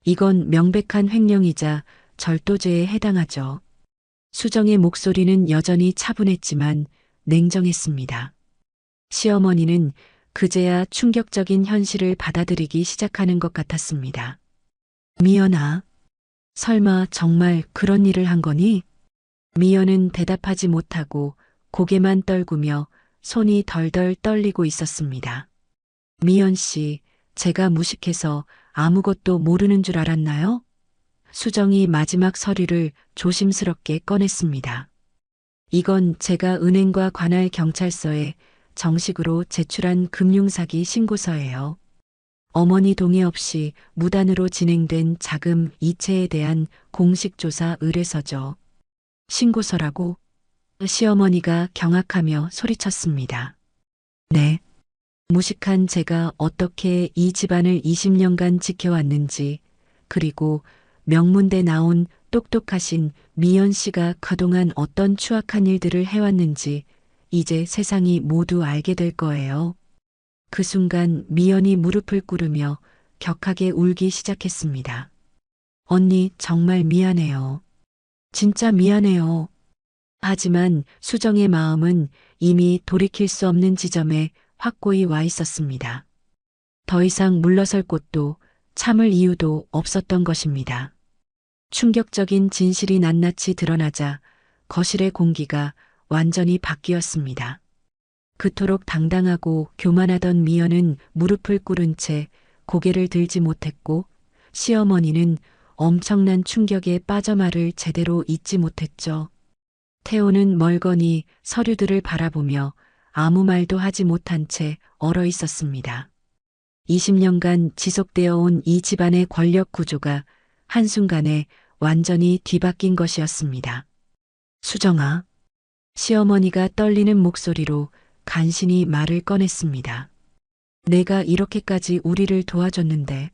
이건 명백한 횡령이자 절도죄에 해당하죠. 수정의 목소리는 여전히 차분했지만 냉정했습니다. 시어머니는 그제야 충격적인 현실을 받아들이기 시작하는 것 같았습니다. 미연아, 설마 정말 그런 일을 한 거니? 미연은 대답하지 못하고 고개만 떨구며 손이 덜덜 떨리고 있었습니다. 미연 씨, 제가 무식해서 아무것도 모르는 줄 알았나요? 수정이 마지막 서류를 조심스럽게 꺼냈습니다. 이건 제가 은행과 관할 경찰서에 정식으로 제출한 금융사기 신고서예요. 어머니 동의 없이 무단으로 진행된 자금 이체에 대한 공식 조사 의뢰서죠. 신고서라고? 시어머니가 경악하며 소리쳤습니다. 네. 무식한 제가 어떻게 이 집안을 20년간 지켜왔는지, 그리고 명문대 나온 똑똑하신 미연 씨가 그동안 어떤 추악한 일들을 해왔는지 이제 세상이 모두 알게 될 거예요. 그 순간 미연이 무릎을 꿇으며 격하게 울기 시작했습니다. 언니, 정말 미안해요. 진짜 미안해요. 하지만 수정의 마음은 이미 돌이킬 수 없는 지점에 확고히 와 있었습니다. 더 이상 물러설 곳도 참을 이유도 없었던 것입니다. 충격적인 진실이 낱낱이 드러나자 거실의 공기가 완전히 바뀌었습니다. 그토록 당당하고 교만하던 미연은 무릎을 꿇은 채 고개를 들지 못했고 시어머니는 엄청난 충격에 빠져 말을 제대로 잇지 못했죠. 태호는 멀거니 서류들을 바라보며 아무 말도 하지 못한 채 얼어 있었습니다. 20년간 지속되어 온 이 집안의 권력 구조가 한순간에 완전히 뒤바뀐 것이었습니다. 수정아, 시어머니가 떨리는 목소리로 간신히 말을 꺼냈습니다. 내가 이렇게까지 우리를 도와줬는데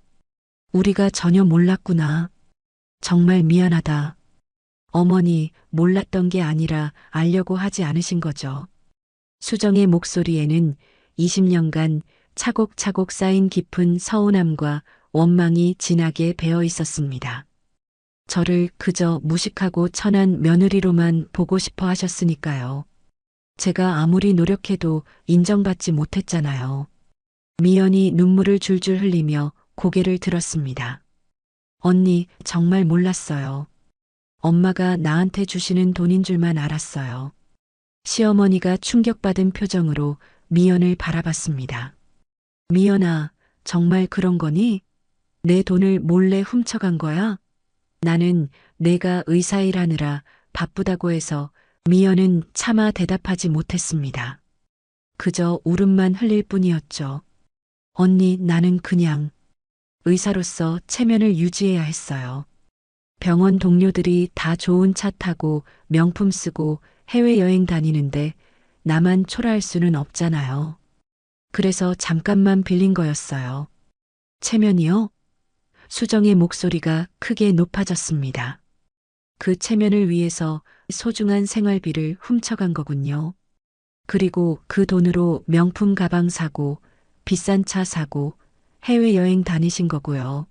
우리가 전혀 몰랐구나. 정말 미안하다. 어머니, 몰랐던 게 아니라 알려고 하지 않으신 거죠. 수정의 목소리에는 20년간 차곡차곡 쌓인 깊은 서운함과 원망이 진하게 배어 있었습니다. 저를 그저 무식하고 천한 며느리로만 보고 싶어 하셨으니까요. 제가 아무리 노력해도 인정받지 못했잖아요. 미연이 눈물을 줄줄 흘리며 고개를 들었습니다. 언니, 정말 몰랐어요. 엄마가 나한테 주시는 돈인 줄만 알았어요. 시어머니가 충격받은 표정으로 미연을 바라봤습니다. 미연아, 정말 그런 거니? 내 돈을 몰래 훔쳐간 거야? 나는 내가 의사 일하느라 바쁘다고 해서. 미연은 차마 대답하지 못했습니다. 그저 울음만 흘릴 뿐이었죠. 언니, 나는 그냥 의사로서 체면을 유지해야 했어요. 병원 동료들이 다 좋은 차 타고 명품 쓰고 해외여행 다니는데 나만 초라할 수는 없잖아요. 그래서 잠깐만 빌린 거였어요. 체면이요? 수정의 목소리가 크게 높아졌습니다. 그 체면을 위해서 소중한 생활비를 훔쳐간 거군요. 그리고 그 돈으로 명품 가방 사고 비싼 차 사고 해외여행 다니신 거고요.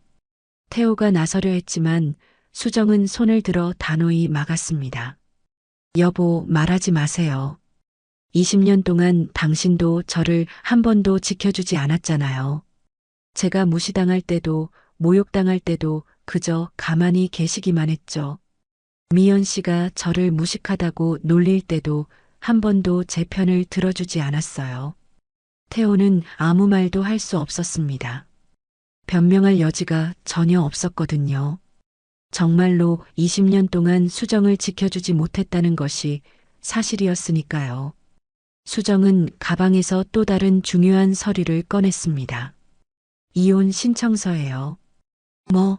태호가 나서려 했지만 수정은 손을 들어 단호히 막았습니다. 여보, 말하지 마세요. 20년 동안 당신도 저를 한 번도 지켜주지 않았잖아요. 제가 무시당할 때도 모욕당할 때도 그저 가만히 계시기만 했죠. 미연 씨가 저를 무식하다고 놀릴 때도 한 번도 제 편을 들어주지 않았어요. 태호는 아무 말도 할 수 없었습니다. 변명할 여지가 전혀 없었거든요. 정말로 20년 동안 수정을 지켜주지 못했다는 것이 사실이었으니까요. 수정은 가방에서 또 다른 중요한 서류를 꺼냈습니다. 이혼 신청서예요. 뭐?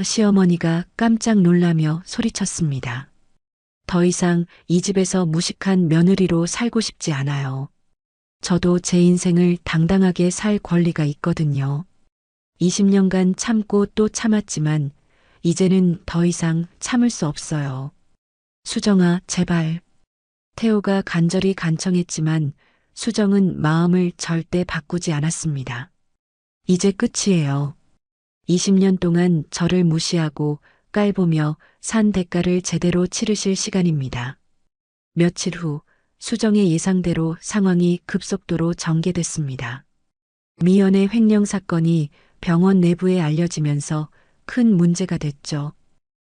시어머니가 깜짝 놀라며 소리쳤습니다. 더 이상 이 집에서 무식한 며느리로 살고 싶지 않아요. 저도 제 인생을 당당하게 살 권리가 있거든요. 20년간 참고 또 참았지만 이제는 더 이상 참을 수 없어요. 수정아, 제발. 태호가 간절히 간청했지만 수정은 마음을 절대 바꾸지 않았습니다. 이제 끝이에요. 20년 동안 저를 무시하고 깔보며 산 대가를 제대로 치르실 시간입니다. 며칠 후 수정의 예상대로 상황이 급속도로 전개됐습니다. 미연의 횡령 사건이 병원 내부에 알려지면서 큰 문제가 됐죠.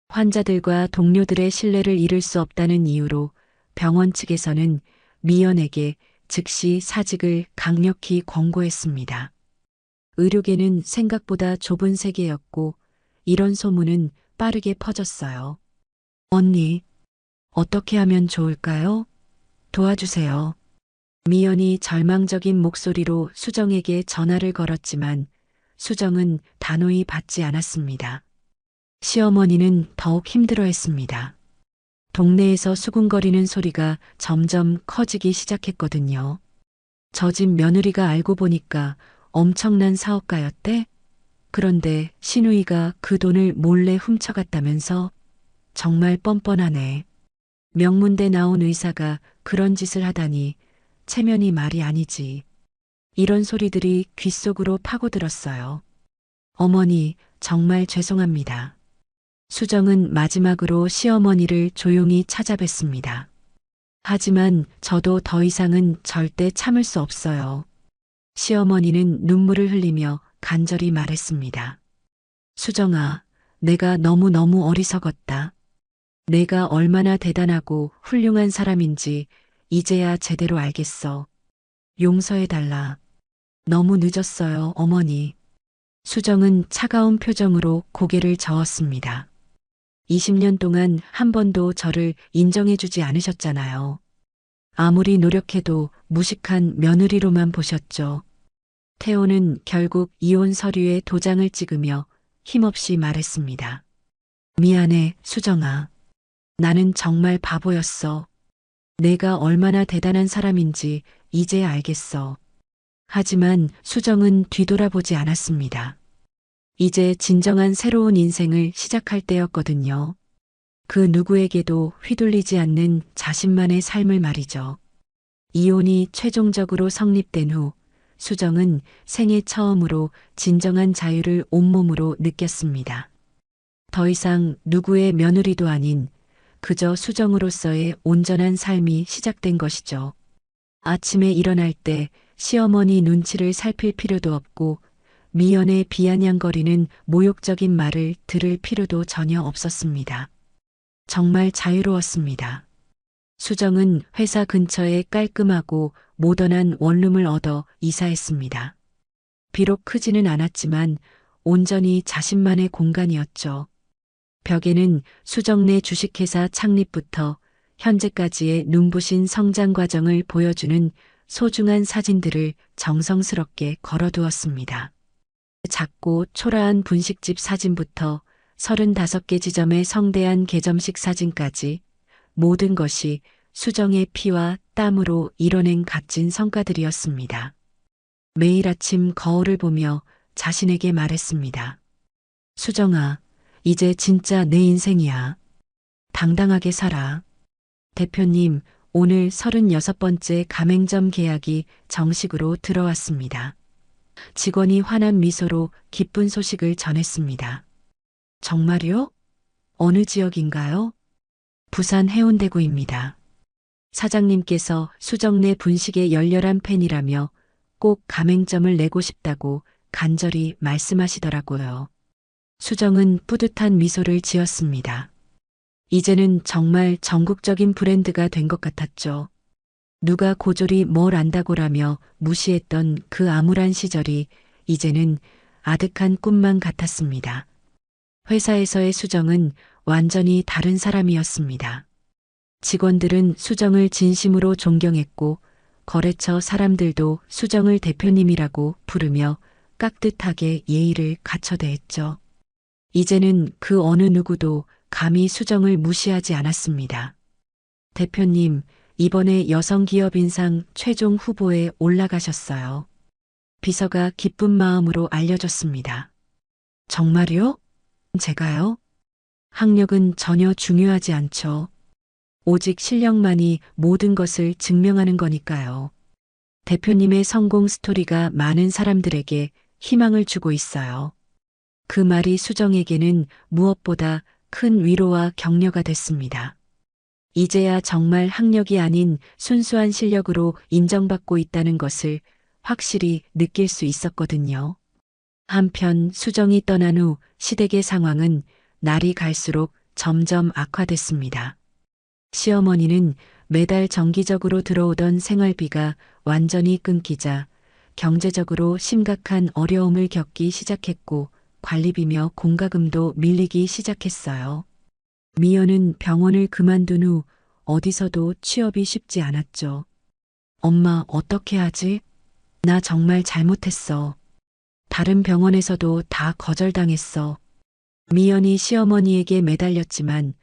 환자들과 동료들의 신뢰를 잃을 수 없다는 이유로 병원 측에서는 미연에게 즉시 사직을 강력히 권고했습니다. 의료계는 생각보다 좁은 세계였고 이런 소문은 빠르게 퍼졌어요. 언니, 어떻게 하면 좋을까요? 도와주세요. 미연이 절망적인 목소리로 수정에게 전화를 걸었지만 수정은 단호히 받지 않았습니다. 시어머니는 더욱 힘들어했습니다. 동네에서 수군거리는 소리가 점점 커지기 시작했거든요. 저 집 며느리가 알고 보니까 엄청난 사업가였대? 그런데 시누이가 그 돈을 몰래 훔쳐갔다면서? 정말 뻔뻔하네. 명문대 나온 의사가 그런 짓을 하다니 체면이 말이 아니지. 이런 소리들이 귓속으로 파고들었어요. 어머니, 정말 죄송합니다. 수정은 마지막으로 시어머니를 조용히 찾아뵀습니다. 하지만 저도 더 이상은 절대 참을 수 없어요. 시어머니는 눈물을 흘리며 간절히 말했습니다. 수정아, 내가 너무너무 어리석었다. 내가 얼마나 대단하고 훌륭한 사람인지 이제야 제대로 알겠어. 용서해달라. 너무 늦었어요, 어머니. 수정은 차가운 표정으로 고개를 저었습니다. 20년 동안 한 번도 저를 인정해주지 않으셨잖아요. 아무리 노력해도 무식한 며느리로만 보셨죠. 태호는 결국 이혼 서류에 도장을 찍으며 힘없이 말했습니다. 미안해, 수정아. 나는 정말 바보였어. 내가 얼마나 대단한 사람인지 이제 알겠어. 하지만 수정은 뒤돌아보지 않았습니다. 이제 진정한 새로운 인생을 시작할 때였거든요. 그 누구에게도 휘둘리지 않는 자신만의 삶을 말이죠. 이혼이 최종적으로 성립된 후 수정은 생애 처음으로 진정한 자유를 온몸으로 느꼈습니다. 더 이상 누구의 며느리도 아닌 그저 수정으로서의 온전한 삶이 시작된 것이죠. 아침에 일어날 때 시어머니 눈치를 살필 필요도 없고 미연에 비아냥거리는 모욕적인 말을 들을 필요도 전혀 없었습니다. 정말 자유로웠습니다. 수정은 회사 근처에 깔끔하고 모던한 원룸을 얻어 이사했습니다. 비록 크지는 않았지만 온전히 자신만의 공간이었죠. 벽에는 수정네 주식회사 창립부터 현재까지의 눈부신 성장 과정을 보여주는 소중한 사진들을 정성스럽게 걸어두었습니다. 작고 초라한 분식집 사진부터 35개 지점의 성대한 개점식 사진까지 모든 것이 수정의 피와 땀으로 이뤄낸 값진 성과들이었습니다. 매일 아침 거울을 보며 자신에게 말했습니다. 수정아, 이제 진짜 내 인생이야. 당당하게 살아. 대표님, 오늘 36번째 가맹점 계약이 정식으로 들어왔습니다. 직원이 환한 미소로 기쁜 소식을 전했습니다. 정말요? 어느 지역인가요? 부산 해운대구입니다. 사장님께서 수정네 분식의 열렬한 팬이라며 꼭 가맹점을 내고 싶다고 간절히 말씀하시더라고요. 수정은 뿌듯한 미소를 지었습니다. 이제는 정말 전국적인 브랜드가 된 것 같았죠. 누가 고졸이 뭘 안다고라며 무시했던 그 암울한 시절이 이제는 아득한 꿈만 같았습니다. 회사에서의 수정은 완전히 다른 사람이었습니다. 직원들은 수정을 진심으로 존경했고 거래처 사람들도 수정을 대표님이라고 부르며 깍듯하게 예의를 갖춰 대했죠. 이제는 그 어느 누구도 감히 수정을 무시하지 않았습니다. 대표님, 이번에 여성기업인상 최종 후보에 올라가셨어요. 비서가 기쁜 마음으로 알려줬습니다. 정말요? 제가요? 학력은 전혀 중요하지 않죠. 오직 실력만이 모든 것을 증명하는 거니까요. 대표님의 성공 스토리가 많은 사람들에게 희망을 주고 있어요. 그 말이 수정에게는 무엇보다 큰 위로와 격려가 됐습니다. 이제야 정말 학력이 아닌 순수한 실력으로 인정받고 있다는 것을 확실히 느낄 수 있었거든요. 한편 수정이 떠난 후 시댁의 상황은 날이 갈수록 점점 악화됐습니다. 시어머니는 매달 정기적으로 들어오던 생활비가 완전히 끊기자 경제적으로 심각한 어려움을 겪기 시작했고 관리비며 공과금도 밀리기 시작했어요. 미연은 병원을 그만둔 후 어디서도 취업이 쉽지 않았죠. 엄마, 어떻게 하지? 나 정말 잘못했어. 다른 병원에서도 다 거절당했어. 미연이 시어머니에게 매달렸지만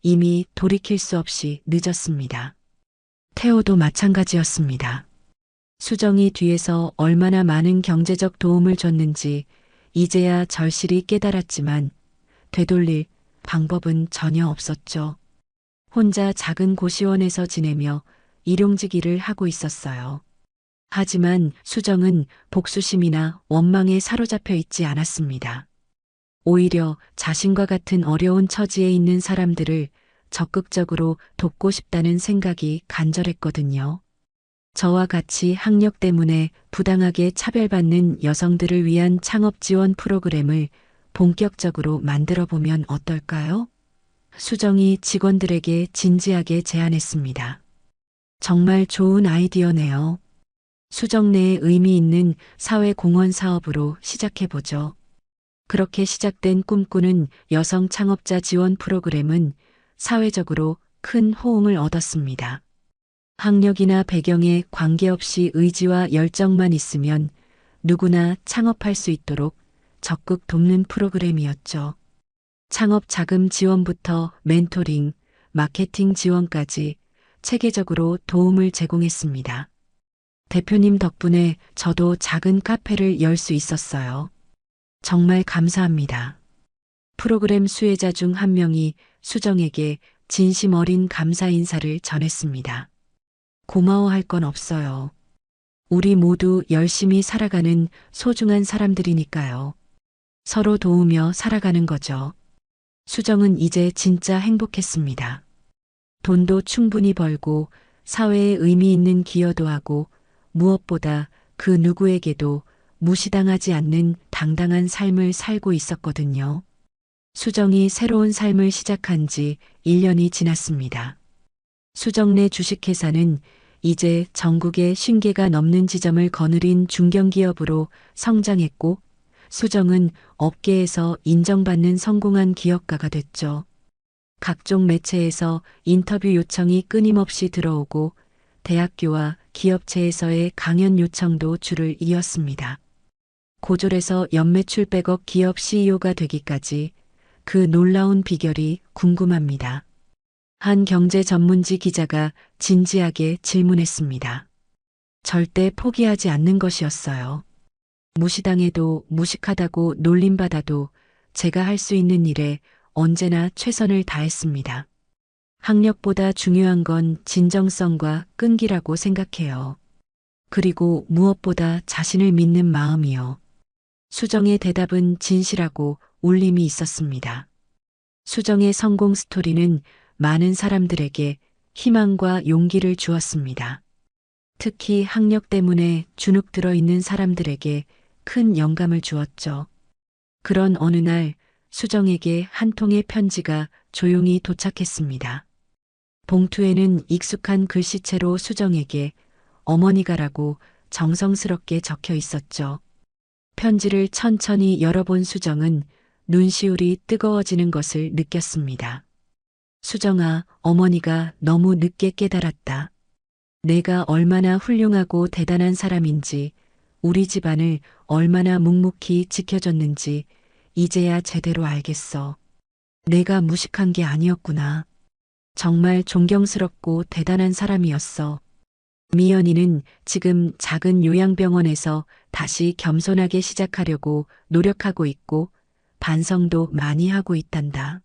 이미 돌이킬 수 없이 늦었습니다. 태호도 마찬가지였습니다. 수정이 뒤에서 얼마나 많은 경제적 도움을 줬는지 이제야 절실히 깨달았지만 되돌릴 방법은 전혀 없었죠. 혼자 작은 고시원에서 지내며 일용직 일을 하고 있었어요. 하지만 수정은 복수심이나 원망에 사로잡혀 있지 않았습니다. 오히려 자신과 같은 어려운 처지에 있는 사람들을 적극적으로 돕고 싶다는 생각이 간절했거든요. 저와 같이 학력 때문에 부당하게 차별받는 여성들을 위한 창업 지원 프로그램을 본격적으로 만들어 보면 어떨까요? 수정이 직원들에게 진지하게 제안했습니다. 정말 좋은 아이디어네요. 수정 내에 의미 있는 사회공헌 사업으로 시작해보죠. 그렇게 시작된 꿈꾸는 여성 창업자 지원 프로그램은 사회적으로 큰 호응을 얻었습니다. 학력이나 배경에 관계없이 의지와 열정만 있으면 누구나 창업할 수 있도록 적극 돕는 프로그램이었죠. 창업 자금 지원부터 멘토링, 마케팅 지원까지 체계적으로 도움을 제공했습니다. 대표님 덕분에 저도 작은 카페를 열 수 있었어요. 정말 감사합니다. 프로그램 수혜자 중 한 명이 수정에게 진심 어린 감사 인사를 전했습니다. 고마워할 건 없어요. 우리 모두 열심히 살아가는 소중한 사람들이니까요. 서로 도우며 살아가는 거죠. 수정은 이제 진짜 행복했습니다. 돈도 충분히 벌고 사회에 의미 있는 기여도 하고 무엇보다 그 누구에게도 무시당하지 않는 당당한 삶을 살고 있었거든요. 수정이 새로운 삶을 시작한 지 1년이 지났습니다. 수정네 주식회사는 이제 전국에 50개가 넘는 지점을 거느린 중견기업으로 성장했고 수정은 업계에서 인정받는 성공한 기업가가 됐죠. 각종 매체에서 인터뷰 요청이 끊임없이 들어오고 대학교와 기업체에서의 강연 요청도 줄을 이었습니다. 고졸에서 연매출 100억 기업 CEO가 되기까지 그 놀라운 비결이 궁금합니다. 한 경제 전문지 기자가 진지하게 질문했습니다. 절대 포기하지 않는 것이었어요. 무시당해도 무식하다고 놀림받아도 제가 할 수 있는 일에 언제나 최선을 다했습니다. 학력보다 중요한 건 진정성과 끈기라고 생각해요. 그리고 무엇보다 자신을 믿는 마음이요. 수정의 대답은 진실하고 울림이 있었습니다. 수정의 성공 스토리는 많은 사람들에게 희망과 용기를 주었습니다. 특히 학력 때문에 주눅 들어 있는 사람들에게 큰 영감을 주었죠. 그런 어느 날 수정에게 한 통의 편지가 조용히 도착했습니다. 봉투에는 익숙한 글씨체로 수정에게 어머니가라고 정성스럽게 적혀 있었죠. 편지를 천천히 열어본 수정은 눈시울이 뜨거워지는 것을 느꼈습니다. 수정아, 어머니가 너무 늦게 깨달았다. 내가 얼마나 훌륭하고 대단한 사람인지, 우리 집안을 얼마나 묵묵히 지켜줬는지 이제야 제대로 알겠어. 내가 무식한 게 아니었구나. 정말 존경스럽고 대단한 사람이었어. 미연이는 지금 작은 요양병원에서 다시 겸손하게 시작하려고 노력하고 있고 반성도 많이 하고 있단다.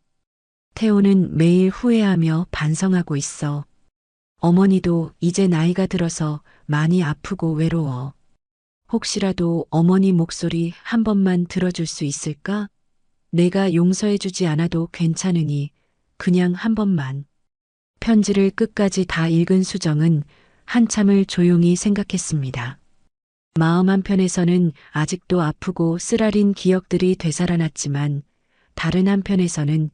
태호는 매일 후회하며 반성하고 있어. 어머니도 이제 나이가 들어서 많이 아프고 외로워. 혹시라도 어머니 목소리 한 번만 들어줄 수 있을까? 내가 용서해주지 않아도 괜찮으니 그냥 한 번만. 편지를 끝까지 다 읽은 수정은 한참을 조용히 생각했습니다. 마음 한편에서는 아직도 아프고 쓰라린 기억들이 되살아났지만 다른 한편에서는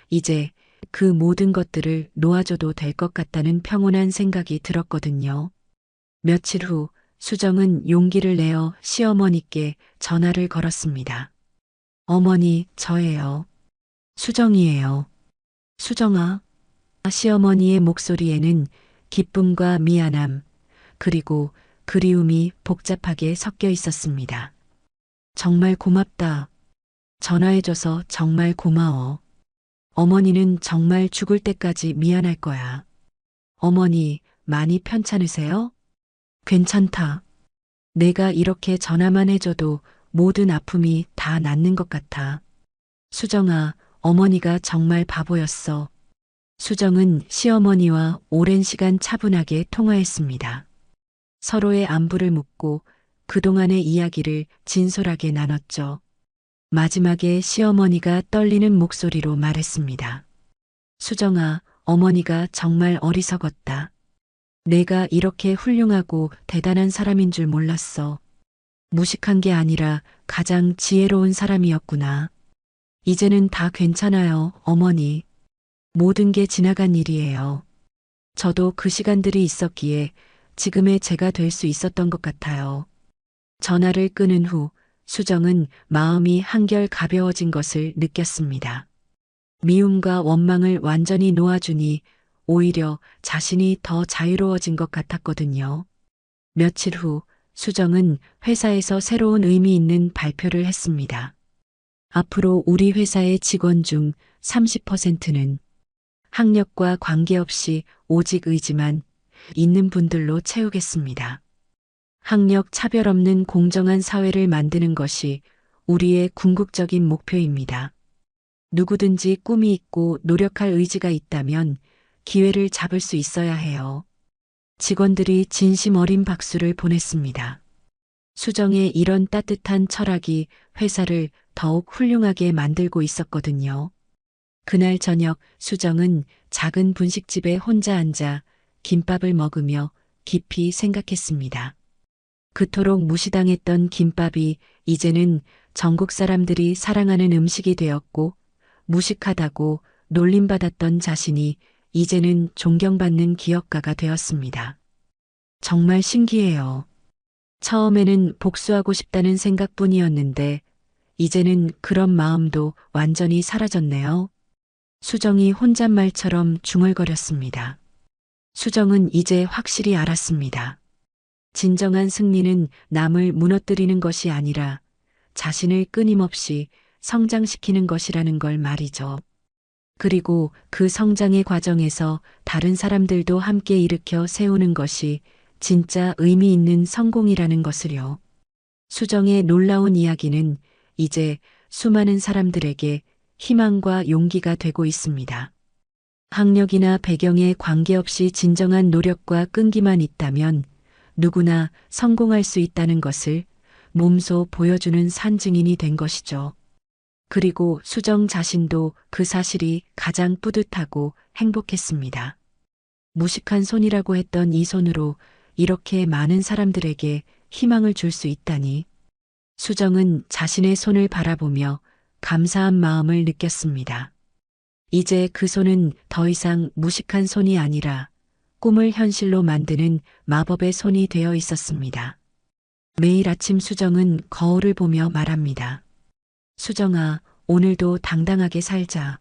이제 그 모든 것들을 놓아줘도 될 것 같다는 평온한 생각이 들었거든요. 며칠 후 수정은 용기를 내어 시어머니께 전화를 걸었습니다. 어머니, 저예요. 수정이에요. 수정아. 시어머니의 목소리에는 기쁨과 미안함, 그리고 그리움이 복잡하게 섞여 있었습니다. 정말 고맙다. 전화해줘서 정말 고마워. 어머니는 정말 죽을 때까지 미안할 거야. 어머니, 많이 편찮으세요? 괜찮다. 내가 이렇게 전화만 해줘도 모든 아픔이 다 낫는 것 같아. 수정아, 어머니가 정말 바보였어. 수정은 시어머니와 오랜 시간 차분하게 통화했습니다. 서로의 안부를 묻고 그동안의 이야기를 진솔하게 나눴죠. 마지막에 시어머니가 떨리는 목소리로 말했습니다. 수정아, 어머니가 정말 어리석었다. 내가 이렇게 훌륭하고 대단한 사람인 줄 몰랐어. 무식한 게 아니라 가장 지혜로운 사람이었구나. 이제는 다 괜찮아요, 어머니. 모든 게 지나간 일이에요. 저도 그 시간들이 있었기에 지금의 제가 될 수 있었던 것 같아요. 전화를 끊은 후 수정은 마음이 한결 가벼워진 것을 느꼈습니다. 미움과 원망을 완전히 놓아주니 오히려 자신이 더 자유로워진 것 같았거든요. 며칠 후 수정은 회사에서 새로운 의미 있는 발표를 했습니다. 앞으로 우리 회사의 직원 중 30%는 학력과 관계없이 오직 의지만 있는 분들로 채우겠습니다. 학력 차별 없는 공정한 사회를 만드는 것이 우리의 궁극적인 목표입니다. 누구든지 꿈이 있고 노력할 의지가 있다면 기회를 잡을 수 있어야 해요. 직원들이 진심 어린 박수를 보냈습니다. 수정의 이런 따뜻한 철학이 회사를 더욱 훌륭하게 만들고 있었거든요. 그날 저녁 수정은 작은 분식집에 혼자 앉아 김밥을 먹으며 깊이 생각했습니다. 그토록 무시당했던 김밥이 이제는 전국 사람들이 사랑하는 음식이 되었고, 무식하다고 놀림받았던 자신이 이제는 존경받는 기업가가 되었습니다. 정말 신기해요. 처음에는 복수하고 싶다는 생각뿐이었는데, 이제는 그런 마음도 완전히 사라졌네요. 수정이 혼잣말처럼 중얼거렸습니다. 수정은 이제 확실히 알았습니다. 진정한 승리는 남을 무너뜨리는 것이 아니라 자신을 끊임없이 성장시키는 것이라는 걸 말이죠. 그리고 그 성장의 과정에서 다른 사람들도 함께 일으켜 세우는 것이 진짜 의미 있는 성공이라는 것을요. 수정의 놀라운 이야기는 이제 수많은 사람들에게 희망과 용기가 되고 있습니다. 학력이나 배경에 관계없이 진정한 노력과 끈기만 있다면 누구나 성공할 수 있다는 것을 몸소 보여주는 산증인이 된 것이죠. 그리고 수정 자신도 그 사실이 가장 뿌듯하고 행복했습니다. 무식한 손이라고 했던 이 손으로 이렇게 많은 사람들에게 희망을 줄 수 있다니. 수정은 자신의 손을 바라보며 감사한 마음을 느꼈습니다. 이제 그 손은 더 이상 무식한 손이 아니라 꿈을 현실로 만드는 마법의 손이 되어 있었습니다. 매일 아침 수정은 거울을 보며 말합니다. 수정아, 오늘도 당당하게 살자.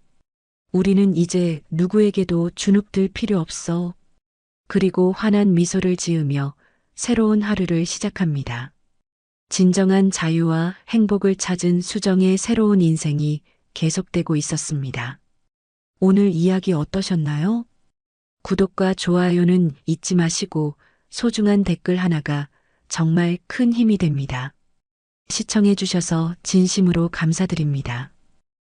우리는 이제 누구에게도 주눅들 필요 없어. 그리고 환한 미소를 지으며 새로운 하루를 시작합니다. 진정한 자유와 행복을 찾은 수정의 새로운 인생이 계속되고 있었습니다. 오늘 이야기 어떠셨나요? 구독과 좋아요는 잊지 마시고 소중한 댓글 하나가 정말 큰 힘이 됩니다. 시청해 주셔서 진심으로 감사드립니다.